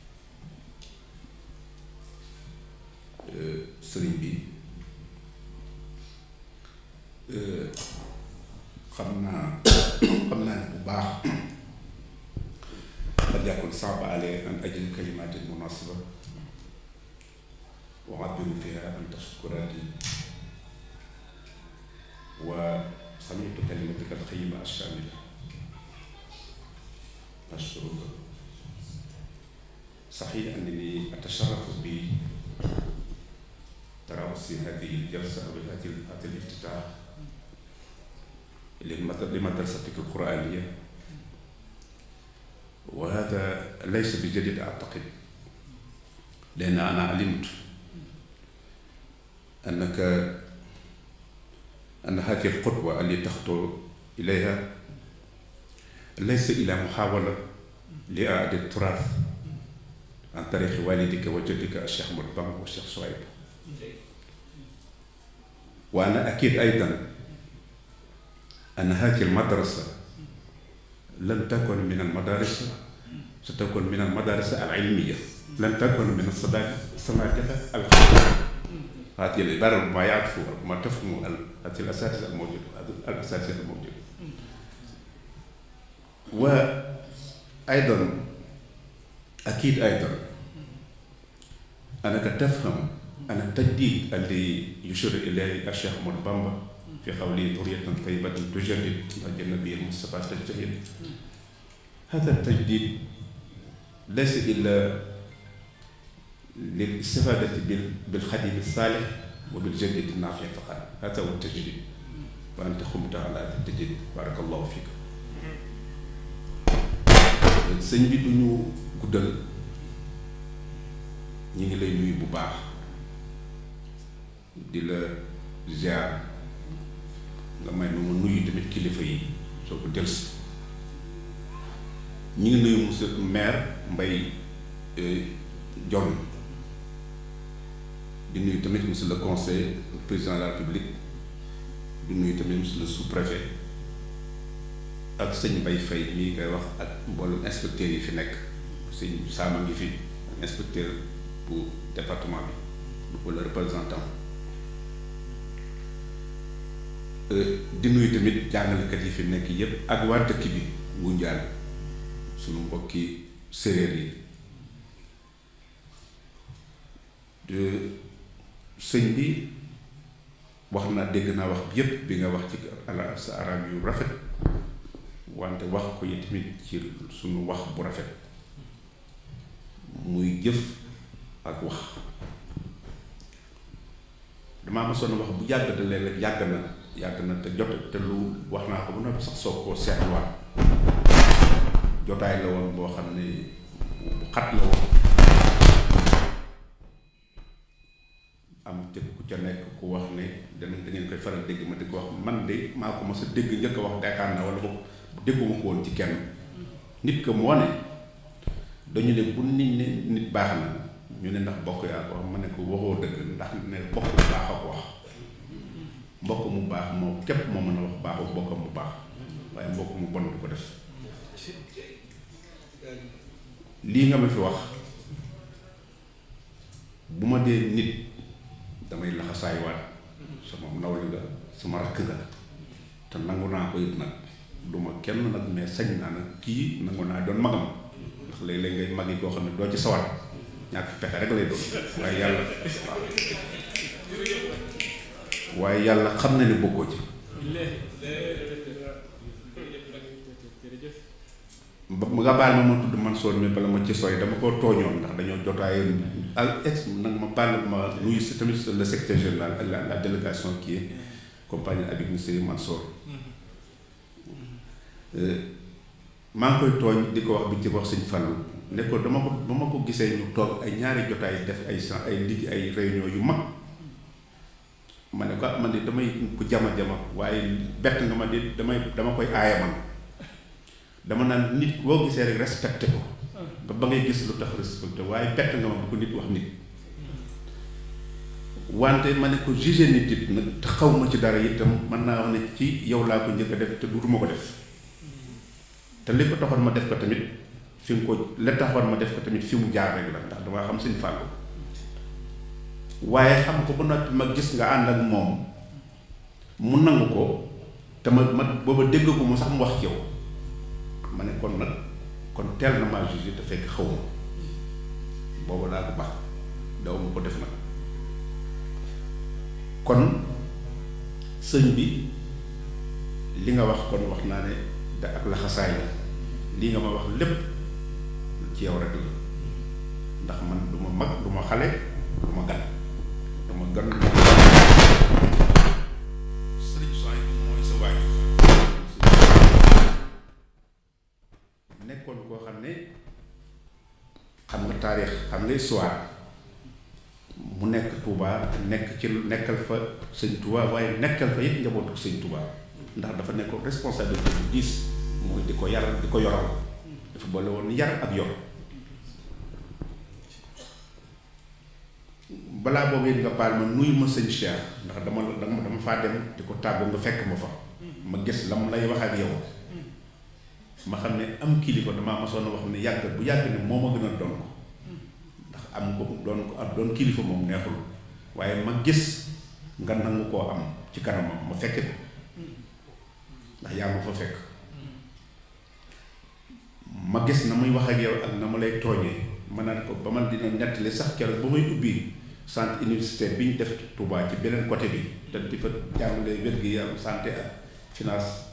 sëriñ bi xam naa ne bu baax qad yakun saaba alay an ajli kalimatin munasiba wa abiru fiha an tashkurati wa samitu kalimatika alqayyima alshamila ashkuruka صحيح أنني أتشرف بتراوس هذه الجلسة أو هذا الافتتاح لمدرستك القرآنية وهذا ليس بجديد أعتقد لأن أنا علمت أن هذه الخطوة التي تخطو إليها ليس إلى محاولة لإعادة التراث عن طريق والدك وجدك الشيخ أحمد بامبا والشيخ شعيب وأنا أكيد أيضا أن هذه المدرسة لن تكن من المدارس ستكون من المدارس العلمية لن تكن من السماكة الخاصة هذه العبارة ما يعرفوا ما تفهموا هذه الأساس الموجود الأساسية الموجودة وأيضا أكيد أيضا أنك تفهم أن التجديد الذي يشير إليه الشيخ أحمد بامبا في قوله ذرية طيبة تجدد وجه النبي المصطفى تجتهد هذا التجديد ليس إلا للاستفادة بالخديم الصالح وبالجديد النافع فقط هذا هو التجديد وأنت قمت على هذا التجديد بارك الله فيك sëñ bi du ñu guddal ñu ngi lay nuyu bu baax di la ziar nga may nu ma nuyu tamit kilifa yi soo ko delsi ñu ngi nuyu monsieur maire Mbaye Dione di nuyu tamit monsieur le conseil président de la République di nuyu tamit monsieur le sous-préfet ak sëñ Mbaye Faye mii koy wax ak mboolem inspecteur yi fi nekk sëñ Sama ngi fi inspecteur bu département bi pour le représentant di nuyu tamit jàngalekat yi fi nekk yépp ak waa dëkk bi Ngunjaan sunu mbokki séeréer yi sëñ bi wax na dégg naa wax bi yépp bi nga wax ci sa arab yu rafet wante wax ko yi tamit ci suñu wax bu rafet muy jëf ak wax. damaa mosoon wax bu yàgg te léeg-léeg yàgg na te jot te lu wax naa ko bu noppi sax soog koo seetluwaat jotaay la woon boo xam ne bu xat la woon am te ku ca nekk ku wax ne da ngeen koy faral dégg ma di ko wax man de maa ko mos a dégg njëkk a wax yaakaar na wala boog dégguma ko woon ci kenn nit ko moo ne dañu ne bu nit ne nit baax na ñu ne ndax bokk yaa ko wax ma ne ko waxoo dëgg ndax ne bokk mu baax a ko wax mbokk mu baax moo képp moo mën a wax baaxu mbokk mu baax waaye mbokk mu bon du ko def lii nga ma fi wax bu ma dee nit damay laxasaay waat sama nawle nga sama rakk nga te nangu naa ko it nag du ma kenn nag mais sañ naa nag kii nangu naa doon magam ndax léeg-léeg ngay mag yi koo xam ne doo ci sawar ñàkk pexe rek lay doon waaye yàlla waaye yàlla xam na ne bokkoo ci ba nga baal ma tudd Mansour mi bala ma ci sooy dama ko tooñoon ndax dañoo jotaayoon al ex nag ma baal ma nuyu si tamit le secrétaire général ak la délégation qui est compagnie avec monsieur Mansour maa ngi koy tooñ di ko wax bi ci wax sëñ Fallou ne ko ba ma ko gisee ñu toog ay ñaari jotaay def ay réunion yu mag ma ne ko man de damay ko jama waaye bett nga ma de dama koy aaya man dama naan nit boo gisee rek respecté ko ba ngay gis lu tax respecté waaye bett nga ma bu ko nit wax nit wante ma ne ko jugé nit it nag te xaw ma ci dara itam mën naa wax ne ci yow laa ko njëkk a def te duutuma ko def te li ko taxoon ma def ko tamit fi mu ko la taxoon ma def ko tamit fi mu jaar rek la ndax damaa xam Sëñ Fallu waaye xam ko ba noppi ma gis nga ànd ak moom mu nangu ko te ma booba dégg ko mu sax mu wax ci yow ma ne kon nag kon teel na maa jugé te fekk xaw ma booba laa ko baax daw ma ko def nag kon sëñ bi li nga wax kon wax naa ne da ak laxasaay la lii nga ma wax lépp ci yow rek la ndax man du ma mag du ma xale du ma gan sëriñ Soy mooy sa waay nekkoon koo xam ne xam nga taarix xam nga histoire mu nekk Touba nekkal fa sëñ Touba waaye nekkal fa yëpp njabootu sëñ Touba ndax dafa nekkoon responsabilité bu diis mooy di ko yaral di ko yoral dafa boole woon yar ak yor balaa boobu it nga baal ma nuyu ma sëñ Cheikh ndax dama faa dem di ko tàggu nga fekk ma fa ma gis la mu lay wax ak yow ma xam ne am kilifa damaa masoon a wax ne yàgg bu yàgg ne moo ma gën a doon ko ndax am ko doon ko ak doon kilifa moom neexul waaye ma gis nga nangu koo am ci kanamam ma fekke ko ndax yaa ma fa fekk ma gis na muy wax ak yow ak na ma lay tooñee ma naan ko ba man dina nettali sax keroog ba may ubbi centre universitaire bi ñu def Touba ci beneen côté bi te di fa jàngale wér-gi-yaram santé ak finance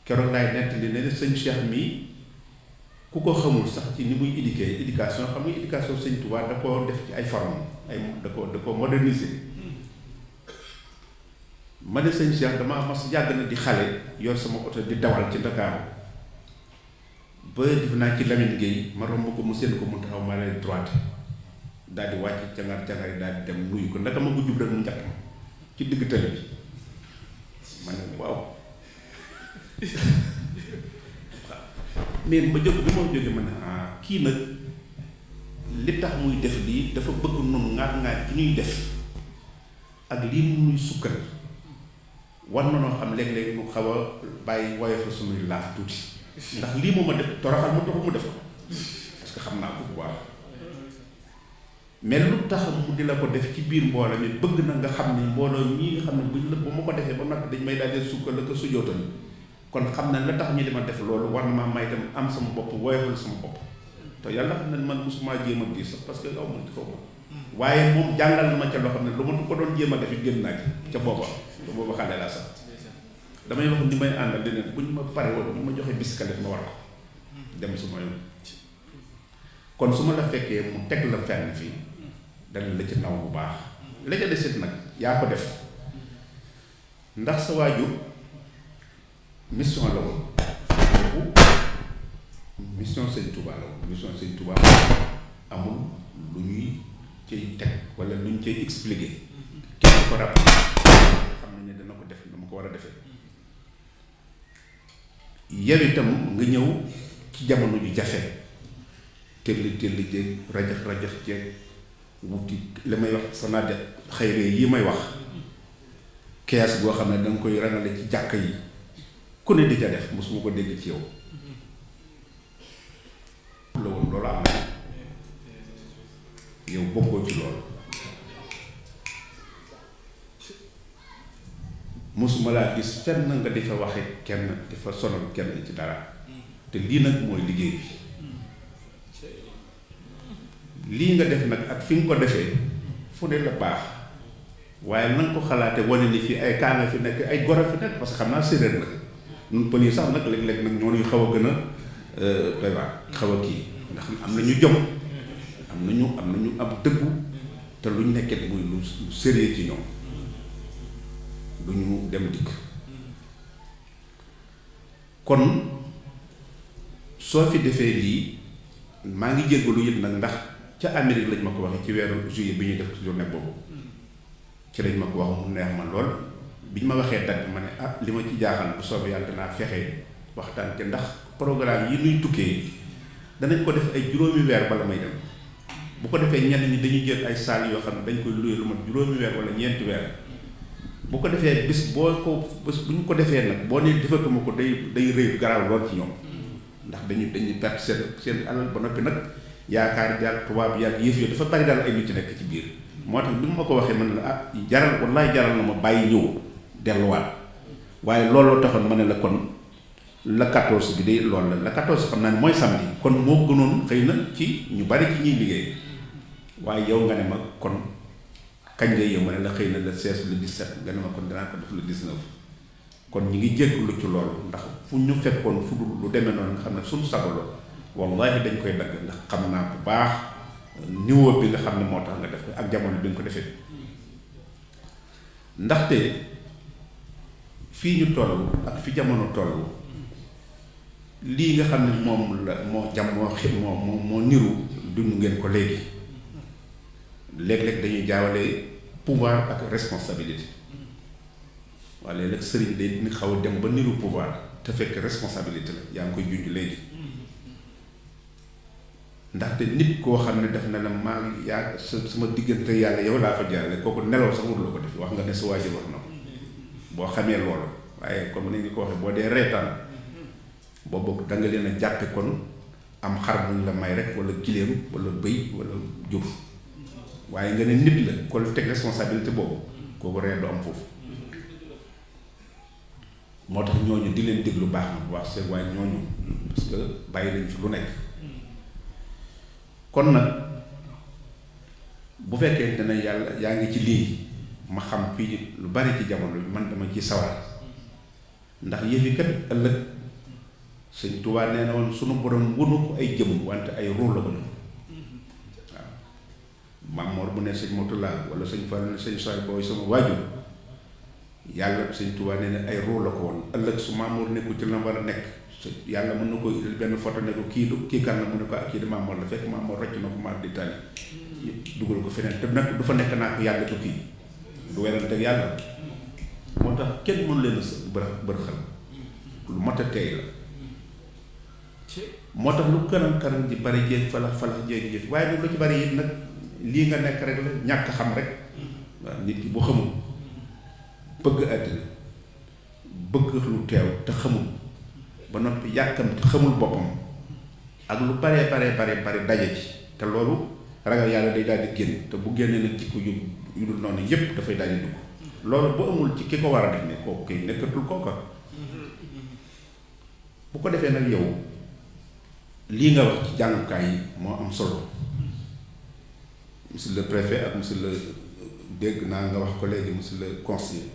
keroog laay nettali ne sëñ Cheikh mii ku ko xamul sax ci ni muy éducation xam nga éducation sëñ Touba da ko def ci ay forme da ko moderniser ma ne sëñ Cheikh damaa mas yàgg na di xale yor sama oto di dawal ci Dakar ba def naa ci Lamine Gueye ma romb ko mu seen ko mu taxaw ma lay droite daal di wàcc cangar yi daal di dem nuyu ko ndaka ma ko jub rek mu njëkk ma ci digg tali bi ma ne waaw mais ma jóg bi ma jógee ma ne kii nag li tax muy def lii dafa bëgg noonu ŋaat-ŋaat ci ñuy def ak lii mu nuy sukkal war na noo xam léeg-léeg mu xaw a bàyyi woyof la suñuy laaf tuuti ndax lii mu ma def toroxal mu taxul mu def ko parce que xam naa ko bu baax mais lu tax mu di la ko def ci biir mbooloo mi bëgg na nga xam ni mbooloo ñii nga xam ne buñ la bu ma ko defee ba noppi dañ may daal di sukkal la ko sujootal kon xam na la tax ñu di ma def loolu war na ma may tam am sama bopp woyofal sama bopp te yàlla xam ne man mosuma jéem a diis sax parce que aw ma ci kaw waaye moom jàngal na ma ca loo xam ne lu ma ko doon jéem a def it génn naa ci ca booba xale laa sax damay wax ni may àndal leneen bu ñu ma pare woon bu ma joxee bisikale ma war ko dem su ma yoon kon su ma la fekkee mu teg la fenn fii dana la ci naw bu baax la ca desit nag yaa ko def ndax sa waajur mission la woon boobu mission Sëñ Touba la woon mission Sëñ Touba amul lu ñuy cay teg wala lu ñu cay expliquer kenn ko rappelé xam nañ ne dana ko def dama ko war a defee yow itam nga ñëw ci jamono ju jafe telli jeeg rajax jeeg wuti li may wax sa naaj xayre yi may wax kees goo xam ne danga koy rangale ci jàkk yi ku ne di ca def mosuma ko dégg ci yow la woon loolu am na yow bokkoo ci loolu mosuma laa gis fenn nga di fa waxe kenn di fa sonal kenn ci dara te lii nag mooy liggéey bi lii nga def nag ak fi nga ko defee fu ne la baax waaye na nga ko xalaate wane ni fii ay kaa nga fi nekk ay goro fi nekk parce que xam naa séeréer la ñun pël yi sax nag léeg-léeg nag ñoo ñuy xaw a gën a doy waar xaw a kii ndax am nañu jom am nañu ab dëggu te luñ nekkee muy lu sérieux ci ñoom du ñu dem dikk kon soo fi defee lii maa ngi jéggalu yëpp nag ndax ca Amérique lañ ma ko waxee ci weeru juillet bi ñuy def journée boobu ci lañ ma ko wax mu neex ma lool bi ñu ma waxee date ma ne ah li ma ci jaaxal bu soobee yàlla danaa fexe waxtaan te ndax programme yi nuy tukkee danañ ko def ay juróomi weer bala may dem bu ko defee ñenn ñi dañuy jël ay salle yoo xam ne dañ koy luye lu mat juróomi weer wala ñeenti weer bu ko defee bis boo ko bés bu ñu ko defee nag boo nee defatuma ko day rëy garaaw lool ci ñoom ndax dañuy perte seen alal ba noppi nag yaakaar jàll tubaab yàlla yëf yooyu dafa bari daal ay lu ci nekk ci biir moo tax bi ma ko waxee man la ah jaral wallaay jaral na ma bàyyi ñëw delluwaat waaye looloo taxoon ma ne la kon la 14 bi de loolu la 14 xam naa ne mooy samedi kon moo gënoon xëy na ci ñu bari ci ñuy liggéey waaye yow nga ne ma kon kañ ngay yow ma ne la xëy na le 16 le 17 nga ne ma kon danaa ko def le 19 kon ñi ngi jégglu ci loolu ndax fu ñu fekkoon fu lu demee noonu nga xam ne suñu sagalo wallahi dañ koy dagg ndax xam naa bu baax niveau bi nga xam ne moo tax nga def ko ak jamono bi nga ko defee ndaxte fii ñu toll ak fi jamono toll lii nga xam ne moom la moo niru dund ngeen ko léegi léeg-léeg dañuy jaawale pouvoir ak responsabilité waaye léeg-léeg sëriñ day ni xaw a dem ba niru pouvoir te fekk responsabilité la yaa ngi koy junj léegi ndaxte nit koo xam ne def na la maa ngi yaa sama diggante yàlla yow laa fa jaarale kooku nelaw sax warula ko def wax nga ne sa waajur wax na ko boo xamee loolu waaye comme ni nga ko waxee boo dee reetaan boobu da nga leen a jàppe kon am xar muñ la may rek wala giléem wala bëy wala jur waaye nga ne nit la kon teg responsabilité boobu kooku reer du am foofu moo tax ñooñu di leen déglu baax na bu baax seen waaye ñooñu parce que bàyyi lañ fi lu nekk kon nag bu fekkee ne yàlla yaa ngi ci lii ma xam fii lu bari ci jamono bi man dama ci sawar ndax yëfi kat ëllëg Sëñ Tuubaa nee na woon sunu borom wunu ko ay jëm wante ay ruu la ko def waaw Mamoor bu ne sëñ Motula wala sëñ Fall ne sëñ Soy booy sama waajur yàlla Sëñ Tuubaa nee na ay ruu la ko woon ëllëg su Mamoor nekkul ci la war a nekk yàlla mën na ko indil benn photo ne ko kii kan la mu ne ko ak kii di Mamoor la fekk Mamoor rocc na ko maar di tali dugal ko feneen te nag du fa nekk naa ko yàlla ko kii du werante ak yàlla moo tax kenn mënu leen a bërxal lu mat a teey la moo tax lu kanam ji bari jeeg falax jeeg waaye moom lu ci bari it nag lii nga nekk rek la ñàkk xam rek waaw nit ki bu xamul bëgg àddina bëgg lu teew te xamul ba noppi yàkkam te xamul boppam ak lu bare daje ci te loolu ragal yàlla day daal di génn te bu génnee nag jikko yu dul noonu yépp dafay daal di dugg loolu bu amul ci ki ko war a def ne kooku kay nekkatul kooka bu ko defee nag yow lii nga wax ci jàngukaay yi moo am solo monsieur le préfet ak monsieur le dégg naa nga wax ko léegi monsieur le conseiller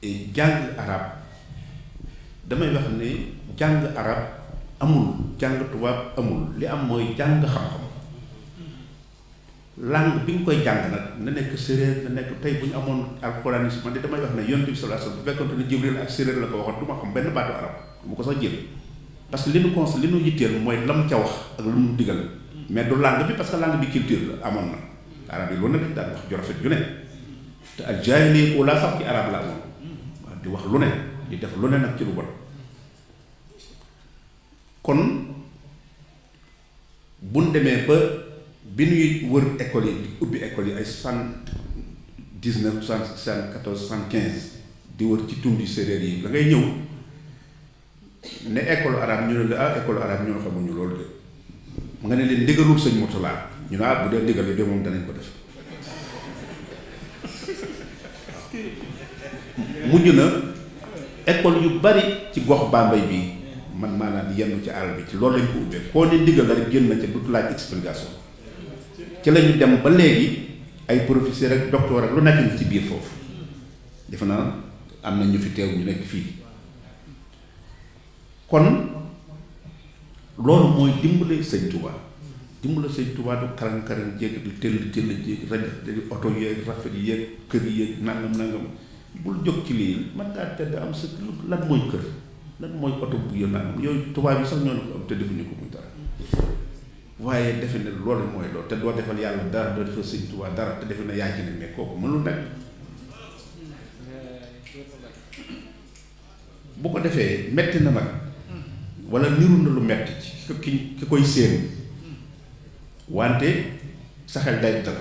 jàng arab damay wax ne jàng arab amul jàng tubaab amul li am mooy jàng xam-xam langue bi nga koy jàng nag na nekk séeréer na nekk tey bu ñu amoon alxuraan yi man de damay wax ne yonent bi sallallahu alayhi wasallam bu fekkoon ne Jibril ak séeréer la ko waxoon du ma xam benn baatu arab bu ko sax jël parce que li nu yitteel mooy lam ca wax ak lu mu digal mais du langue bi parce que langue bi culture la amoon na arab yi loolu lañ daan wax ju rafet ju ne te ak jaahiliya ula sax ci arab la amoon waaw di wax lu ne di def lu ne nag ci lu bon kon buñ demee ba bi ñuy wër école yi di ubbi école yi ay 79 74 75 di wër ci tundi séeréer yi da ngay ñëw ne école arabe ñu ne la école arabe ñoo xamuñu loolu de nga ne leen ndigalul sëñ Mourtala ñu ne bu dee ndigal de moom danañ ko def mujj na école yu bari ci gox Bambey bi man maanaam yenn ci àll bi ci loolu lañ ko ubbee koo ne ndigal la rek génn na ca du laaj explication ci lañu dem ba léegi ay professeur ak docteur ak lu nekk ni ci biir foofu defe naa am na ñu fi teew ñu nekk fii kon loolu mooy dimbale sëñ Touba dimbale sëñ Touba du karan-karan jéeg di tëll jéeg rajo di oto yeeg rafet yeeg kër yeeg nangam bul jóg ci lii man ngaa tedd am sa lan mooy kër lan mooy oto bu yo nangam yooyu tubaab yi sax ñoo ko am te defuñu ko muy dara waaye defe ne loolu mooy loolu te doo defal yàlla dara doo defal sëñ Tuubaa dara te defe ne yaa ci ne mais kooku mënul nekk bu ko defee metti na nag wala niru na lu metti ci ki koy séen wante sa xel day dal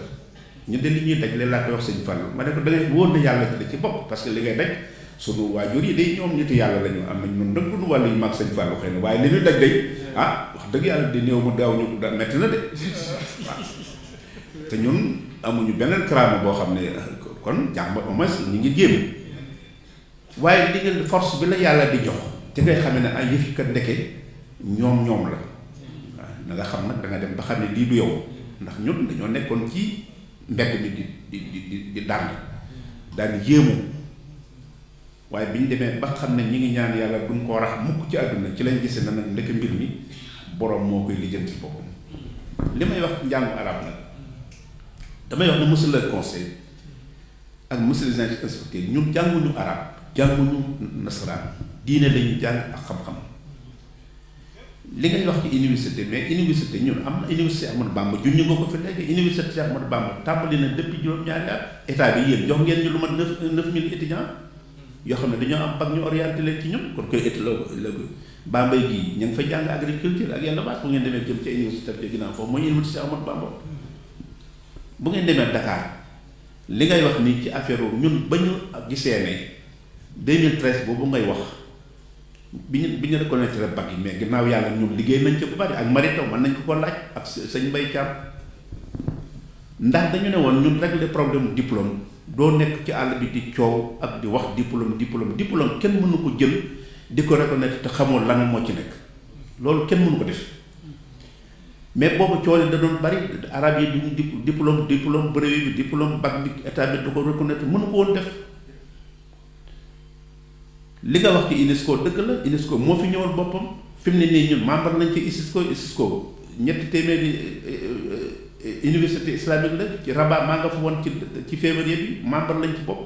ñu de li ñuy daj leen laa koy wax sëñ Fallu ma ne ko da ngay wóor na yàlla ci la ci bopp parce que li ngay daj sunu waajur yi day ñoom nitu yàlla lañu am nañ ñun nag duñu wàllu yu mag sëñ Fallu xëy na waaye li ñuy daj day wax dëgg yàlla di néew mu daaw ñu da metti na de waaw te ñun amuñu beneen karaama boo xam ne kon jàmm au moins ñu ngi jéem waaye li ngeen force bi la yàlla di jox te ngay xam ne ay yëf kat ndeke ñoom la waaw na nga xam nag da nga dem ba xam ne lii du yow ndax ñun dañoo nekkoon ci mbedd mi di daan yéemu waaye bi ñu demee ba xam ne ñi ngi ñaan yàlla duñ koo rax mukk ci àdduna ci lañ gise na nag ndekk mbir mi boroom moo koy lijjanti boppam li may wax njàngu arab nag damay wax ne monsieur le conseil ak monsieur les inspecteurs ñun jànguñu arab jànguñu nasaraan diine lañu jàng ak xam-xam li ngay wax ci université mais université ñun am na université Ahmadou Bamba junñu nga ko fi léegi université Ahmadou Bamba tàmbali na depuis juróom-ñaari at état bi yéen jox ngeen ñu lu mat 9000 étudiants yoo xam ne dañoo am bac ñu orienté leen ci ñun kon koy la Bambey gii ñu ngi fa jàng agriculture ak élevage bu ngeen demee jëm ca université bi ginnaaw foofu mooy université Ahmadou Bamba bu ngeen demee Dakar li ngay wax nii ci affaire ñun ba ñu gisee ne 2013 boobu ngay wax bi ñu reconnaître bac yi mais ginnaaw yàlla ñun liggéey nañ ca bu bari ak maritaw mën nañ ko laaj ak sëñ Mbaye Thiam ndax dañu ne woon ñun régler problème diplôme doo nekk ci àll bi di coow ak di wax diplôme kenn mënu ko jël di ko reconnaître te xamoo lan moo ci nekk loolu kenn mënu ko def mais boobu coow da doon bari arab yi duñu diplôme brevet bi diplôme bac bi état bi du ko reconnaître mënu ko woon def li nga wax ci UNESCO dëgg la UNESCO moo fi ñëwal boppam fi mu ne nii ñun membre lañ ci UNESCO ñetti téeméeri université islamique la ci Rabat maa nga fa woon ci février bi membre lañ ci bokk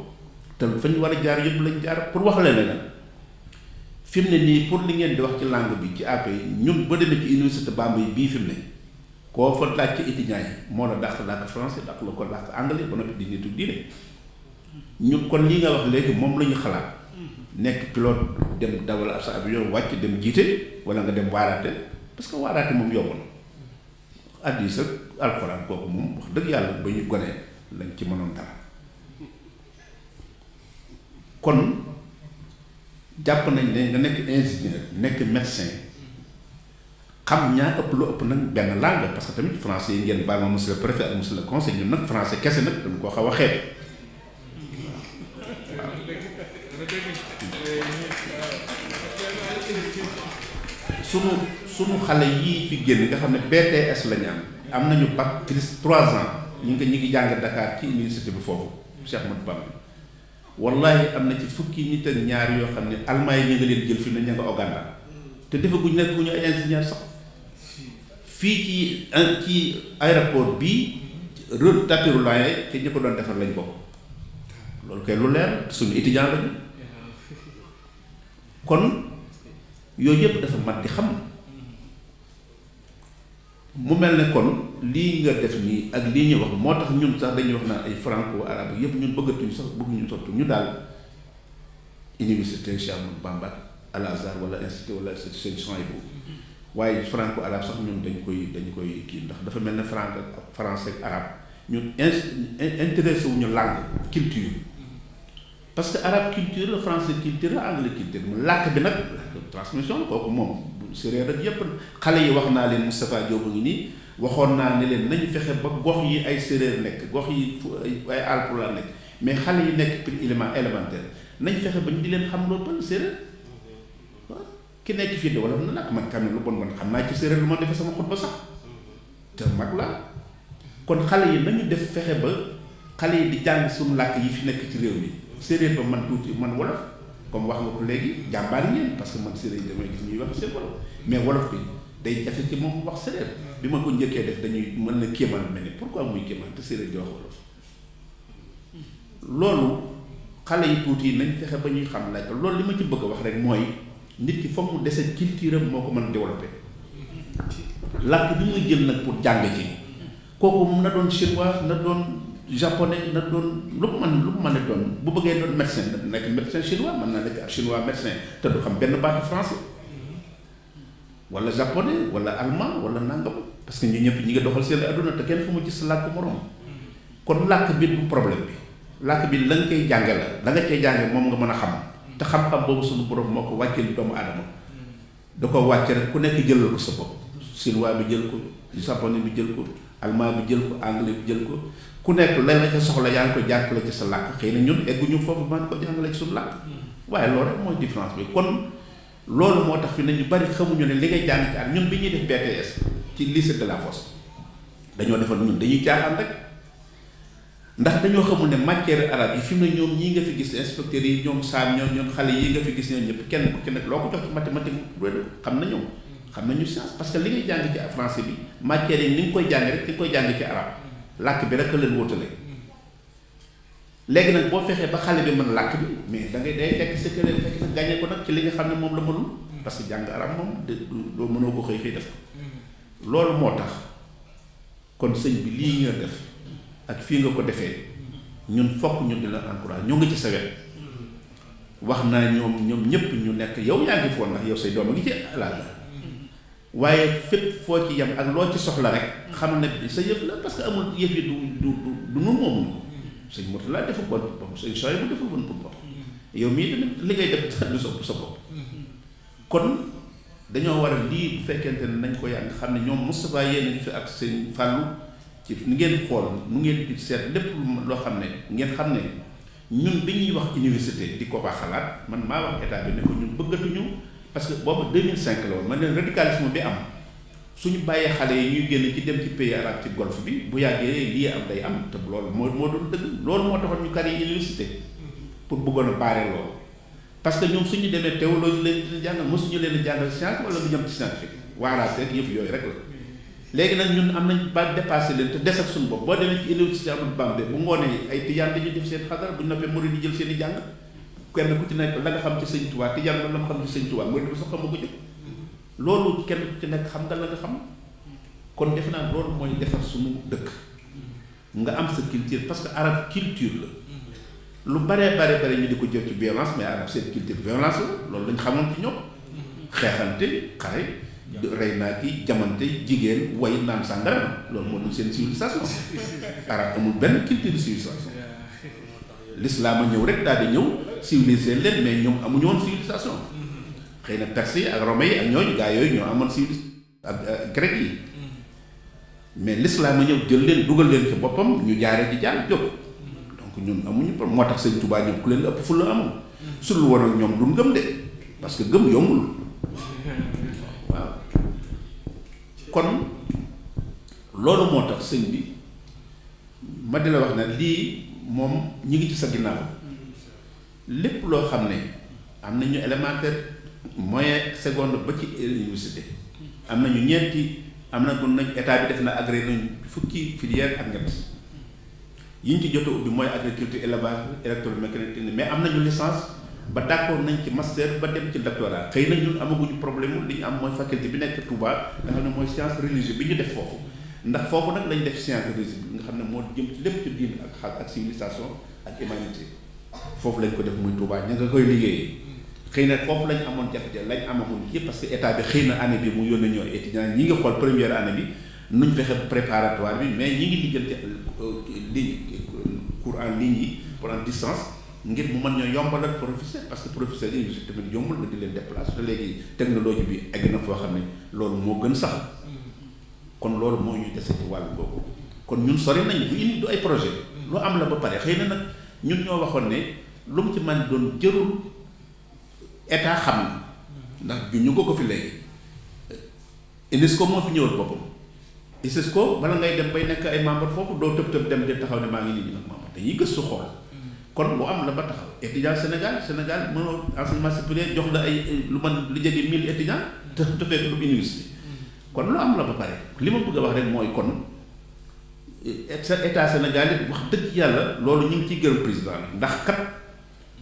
te fa ñu war a jaar yëpp lañ jaar pour wax leen ne fi mu ne nii pour li ngeen di wax ci langue bi ci AP ñun ba demee ci université Bambey bii fi mu ne koo fa laaj ci étudiants yi moo la dàq làkk français dàq la ko làkk anglais ba noppi di nitu diine ñun kon lii nga wax léegi moom la ñu xalaat nekk pilote dem dawal ab sa avion wàcc dem jiite wala nga dem waaraate parce que waaraate moom yomb na hadiis ak alxuraan kooku moom wax dëgg yàlla ba ñu gone lañ ci mënoon dara kon jàpp nañ ne nga nekk ingénieur nekk médecin xam ñaa ëpp lu ëpp nag benn langue parce que tamit français yi ngeen baal ma monsieur le préfet ak monsieur le conseil ñun nag français kese nag dañ koo xaw a xeeb sunu xale yii fi génn nga xam ne BTS la ñu am nañu bac plus 3 ans ñi ngi jàng Dakar ci université bi foofu Cheikh Ahmadou Bamba wallahi am na ci fukki nit ak ñaar yoo xam ne almaa yi ñu nga leen jël fi ne ña nga Uganda te defaguñ nekk bu ñu ay ingénieur sax fii ci aéroport bii route tapis roulant ci ñi ko doon defar lañ bokk loolu kay lu leer suñu étudiant lañu kon yooyu yëpp dafa mat di xam mu mel ne kon lii nga def nii ak lii ñu wax moo tax ñun sax dañuy wax naan ay franco arabe yëpp ñun bëggatuñu sax bëgguñu sottu ñu daal université Cheikh Ahmadou Bamba Al Azhar wala institut wala institut Souhaïbou waaye franco arabe sax ñun dañ koy kii ndax dafa mel ne français ak arabe ñun intéressé wuñu langue culture parce que arabe culture la français culture la anglais culture mu làkk bi nag transmission la kooku moom bu séeréer ak yépp xale yi wax naa leen Moustapha Diop ngi nii waxoon naa ne leen nañu fexe ba gox yi ay séeréer nekk gox yi ay alpulaar nekk mais xale yi nekk élémentaire nañ fexe ba ñu di leen xam loolu ban séeréer ki nekk fii de wala na nag man kam ne lu bon xam naa ci séeréer lu ma defee sama xutba sax te mag la kon xale yi nañu def fexe ba xale yi di jàng suñu làkk yi fi nekk ci réew mi séeréer ba man tuuti man wolof comme wax nga ko léegi jàmbaar ngeen parce que man séeréer yi damay gis ñuy wax seen wolof mais wolof bi day jafe ci moom wax séeréer bi ma ko njëkkee def dañuy mën na kéemaan mel ne pourquoi muy kéemaan te séeréer di wax wolof loolu xale yi tuuti yi nañ fexe ba ñuy xam laaj loolu li ma ci bëgg a wax rek mooy nit ki foog mu dese culture am moo ko mën a développé làkk bi muy jël nag pour jàng ci kooku na doon chinois na doon japonais na doon lu mu mën a doon bu bëggee doon médecin na nekk médecin chinois mën naa nekk ab chinois médecin te du xam benn baatu français wala japonais wala allemand wala nangam parce que ñu ñëpp ñi nga doxal seen adduna te kenn fu mu gis làkk moroom kon làkk bi du problème bi làkk bi la nga koy jànge la nga cay jànge moom nga mën a xam te xam-xam boobu suñu borom moo ko wàccee doomu aadama da ko wàcce rek ku nekk jëlal ko sa bopp chinois bi jël ko japonais bi jël ko allemand bi jël ko anglais bi jël ko ku nekk lan la ca soxla yaa ngi ko jàngale ci sa làkk xëy na ñun egguñu foofu man ko jàngale ci suñu làkk waaye loolu rek mooy différence bi kon loolu moo tax fi ne ñu bari xamuñu ne li ngay jàng ci at ñun bi ñuy def BTS ci lycée de la Fosse dañoo defal ñun dañuy caaxaan rek ndax dañoo xamul ne matière arabe yi fi mu ne ñoom ñii nga fi gis inspecteurs yi ñoom saam ñoom xale yi nga fi gis ñoom ñëpp kenn ku ci nekk loo ko jox ci mathématique xam na ñoom xam nañu science parce que li ngay jàng ci français bi matière yi ni nga koy jàng rek di nga koy jàng ci arabe làkk bi rek a leen wóotale léegi nag boo fexee ba xale bi mën làkk bi mais da ngay day fekk sa kër fekk sa gàññee ko nag ci li nga xam ne moom la mënul parce que jàng arabe moom doo mënoo ko xëy def ko loolu moo tax kon sëñ bi lii nga def ak fii nga ko defee ñun fokk ñun di la encourage ñu ngi ci sa wet wax naa ñoom ñëpp ñu nekk yow yaa ngi foon ndax yow say doom a ngi ci alaal la waaye fépp foo ci yem ak loo ci soxla rek xam ne sa yëf la parce que amul yëf yi du nu moomu sëñ Mourtala deful bon boppam sëñ Soy bu deful bon boppam yow mii tamit li ngay def du sa bopp kon dañoo war a lii bu fekkente ne nañ ko yàgg xam ne ñoom Moustapha yéen a ngi fi ak sëñ Fallou ci ni ngeen xool nu ngeen di seet lépp loo xam ne ngeen xam ne ñun bi ñuy wax université di ko fa xalaat man maa wax état bi ne ko ñun bëggatuñu parce que boobu 2005 la woon man leen radicalisme bi am suñu bàyyee xale yi ñuy génn ci dem ci pays arabe ci golfe bi bu yàggee lii am day am te loolu moo doon dëgg loolu moo taxoon ñu kari université pour bëggoon a baare loolu parce que ñoom suñu demee théologie leen di jàngal mosuñu leen di jàngal science wala lu ñam ci scientifique waaraate ak yëf yooyu rek la léegi nag ñun am nañ ba dépassé leen te des ak suñu bopp boo demee ci université Amadou Bamba bu ngoonee ay tijaan dañuy def seen xadara bu ñu noppee murid di jël seen i jàng kenn ku ci nekk la nga xam ci sëñ Tuubaa tijaan la nga xam ci sëñ Tuubaa murid bi sax xamu ko jël loolu kenn ku ci nekk xam nga la nga xam kon defe naa loolu mooy defar suñu dëkk nga am sa culture parce que arabe culture la lu bare ñu di ko jël ci violence mais arabe seen culture violence la loolu lañ xamoon ci ñoom xeexante xare rey naa ki jamante jigéen way naan sàngara loolu moo doon seen civilisation arabe amul benn culture de civilisation l'islam a ñëw rek daal di ñëw civiliser leen mais ñoom amuñu woon civilisation xëy na perse yi ak romain yi ak ñooñu gaa yooyu ñoo amoon civilisation ak grec yi mais l'islam a ñëw jël leen dugal leen ci boppam ñu jaaree ci jaar jóg donc ñun amuñu problème moo tax sëñ Touba ñoom ku leen ëpp fu la amul su lu woon ak ñoom duñ gëm de parce que gëm yombul waaw kon loolu moo tax sëñ bi ma di la wax ne lii moom ñi ngi ci sa ginnaaw lépp loo xam ne am nañu élémentaire moyen seconde ba ci université am nañu ñeenti am na gun nañ état bi def na agréé nañ fukki filière ak ñett yi ñu ci jot a ubbi mooy agriculture élevage électromécanique mais am nañu licence ba d'accord nañ ci master ba dem ci doctorat xëy na ñun amaguñu problème li ñu am mooy faculté bi nekk Touba nga xam ne mooy science religieuse bi ñu def foofu ndax foofu nag lañ def science religieuse bi nga xam ne moo jëm ci lépp ci diine ak xal ak civilisation ak humanité foofu lañ ko def muy Touba ña nga koy liggéeyee xëy na foofu lañ amoon jafe-jafe lañ amaguñ ci parce que état bi xëy na année bi mu yónnee ñoo étudiants ñi nga xool première année bi nuñ fexe préparatoire bi mais ñi ngi lijjanti ligne cours en ligne yi pour en distance ngir mu mën ñoo yombalal professeur parce que professeur yi tamit yombul nga di leen déplacer te léegi technologie bi egg na foo xam ne loolu moo gën sax kon loolu moo ñuy dese ci wàllu boobu kon ñun sori nañ bu indi du ay projet lu am la ba pare xëy na nag ñun ñoo waxoon ne lu mu ci man doon jërul état xam na ndax ju ñu ko fi léegi UNESCO moo fi ñëwal boppam UNESCO bala ngay dem bay nekk ay membre foofu doo tëb dem di taxaw ne maa ngi nii nag membre dañuy gëstu xool kon lu am la ba taxaw étudiant Sénégal mënoo enseignement supérieur jox la ay lu man lu jege 1000 étudiants te fekk lu université kon lu am la ba pare li ma bëgg a wax rek mooy kon état Sénégal it wax dëgg yàlla loolu ñu ngi ciy gërëm président la ndax kat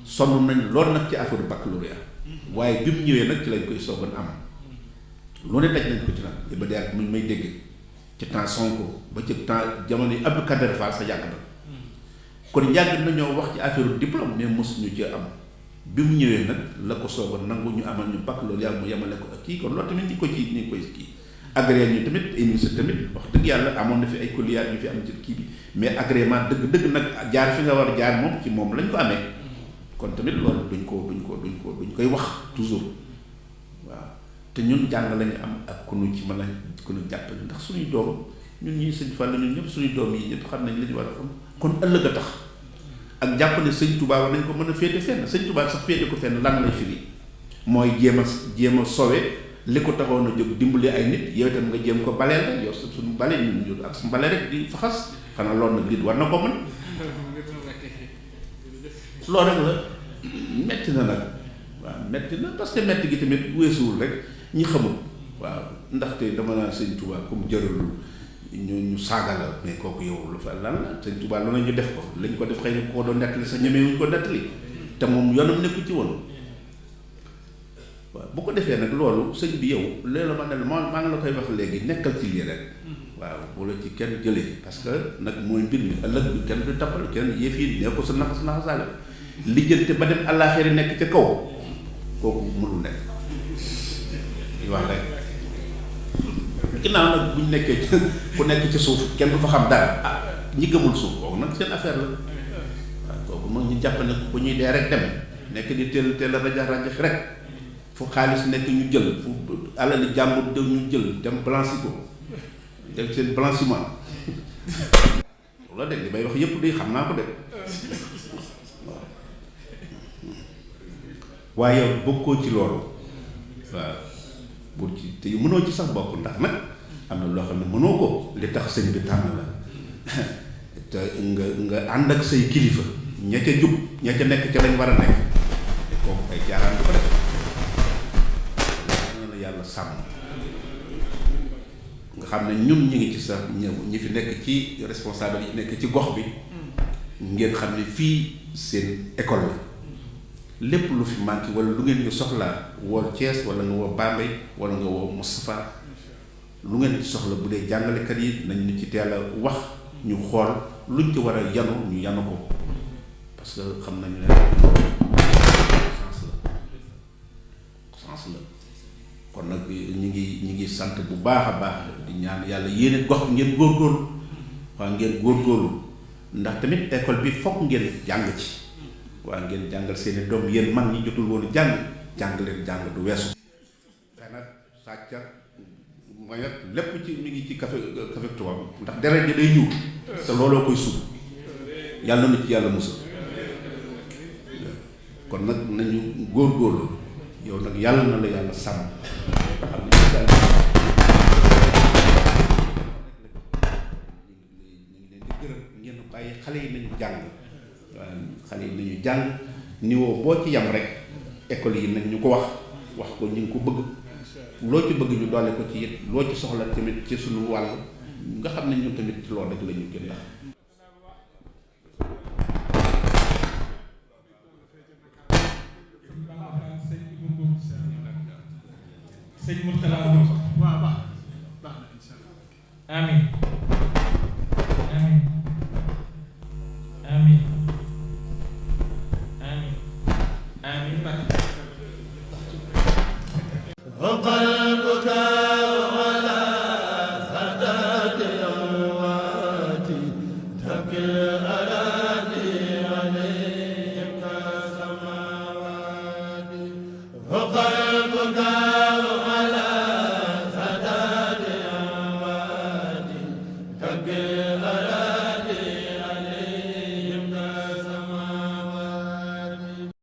sonn nañ lool nag ci affaire baccalauréat waaye bi mu ñëwee nag ci lañ koy soogan am lu ne daj nañ ko ci nag ba dee mu may dégg ci temps Sonko ba ci temps jamono yi Abdou Kader Fall sa yàgg na kon yàgg nañoo wax ci affaire diplôme mais mosuñu ci am bi mu ñëwee nag la ko soogan nangu ñu amal ñu baccalauréat mu yemale ko ak kii kon loolu tamit ñu koy kii agréé ñu tamit université tamit wax dëgg yàlla amoon na fi ay colliers ñu fi am ci kii bi mais agrément dëgg nag jaar fi nga war a jaar moom ci moom lañ ko amee kon tamit loolu duñ koy wax toujours waaw te ñun jàng lañu am ak ku ñu ci mën a ku ñu jàppale ndax suñuy doom ñun ñii sëñ Fall ñun ñëpp suñuy doom yi ñëpp xam nañ li ñu war a xam kon ëllëg a tax ak jàpp ne sëñ Touba war nañ ko mën a féete fenn sëñ Touba sax féete ko fenn lan lay firi mooy jéem a sowe li ko taxoon a jóg dimbali ay nit yow itam nga jéem ko baleel rek yow suñu bale ñu ak su bale rek di faxas xanaa loolu nag nit war na ko mën loolu rek la metti na nag waaw metti na parce que metti gi tamit weesuwul rek ñi xamul waaw ndaxte dama naan sëñ Touba comme jëralul ñu saaga la mais kooku yow lu fa lan la sëñ Touba lu na ñu def ko lañ ko def xëy na koo doon nettali sa ñemewuñ ko nettali te moom yoonam nekku ci woon waaw bu ko defee nag loolu sëñ bi yow léeg-la ma ne maa ngi la koy wax léegi nekkal ci lii rek waaw bu la ci kenn jëlee parce que nag mooy mbir mi ëllëg bi kenn du tappal kenn yëf yi nee ko sa naxasaale lijjante ba dem àllaaxira nekk ca kaw kooku mënul nekk wax rek ginnaaw nag buñ nekkee ku nekk ci suuf kenn du fa xam dara ah ñi gëmul suuf kooku nag seen affaire la waaw kooku moom ñu jàpp ne bu ñuy dee rek dem nekk di teel a rajax rek fu xaalis nekk ñu jël fu alali jàmbur dem ñu jël dem blanchi ko dem seen blanchiment loolu la dégg li may wax yépp day xam naa ko de waaw waaye yow bokkoo ci loolu waaw bu ci te mënoo ci sax bokk ndax nag am na loo xam ne mënoo ko li tax sëñ bi tànn la te nga ànd ak say kilifa ña ca jub ña ca nekk ca lañ war a nekk te kooku ay jaaraan du ko def na la yàlla sàmm nga xam ne ñun ñi ngi ci sax ñi fi nekk ci responsable yi nekk ci gox bi ngeen xam ne fii seen école la lépp lu fi manqué wala lu ngeen ñu soxlaa woo Thiès wala nga woo Bambey wala nga woo Moustapha lu ngeen ci soxla bu dee jàngalekat yi nañ ñu ci teel a wax ñu xool luñ ci war a yanu ñu yanu ko parce que xam nañu ne chance la kon nag ñi ngi sant bu baax a baax di ñaan yàlla yéene gox bi ngeen góorgóorlu waaw ngeen góorgóorlu ndax tamit école bi fokk ngeen jàng ci waa ngeen jàngal seeni doom yéen mag ñi jotul woon jàng leen jàng du weesu xanaa sàcca mooy lépp ci mi ngi ci café tubaab ndax deret ji day ñuul te looloo koy sub yàlla na ci yàlla musal kon nag nañu góorgóorlu yow nag yàlla na la yàlla sàmm xam ne ñu ngi leen di gërëm ngeen bàyyi xale yi nañu jàng waaw xale yi nañu jàng niveau boo ci yam rek école yi nañ ñu ko wax ko ñu ngi ko bëgg loo ci bëgg ñu doole ko ci it loo ci soxla tamit ci suñu wàll nga xam ne ñun tamit ci loolu rek la ñu gën ndax sëñ Mourtala waaw baax na inshallah amin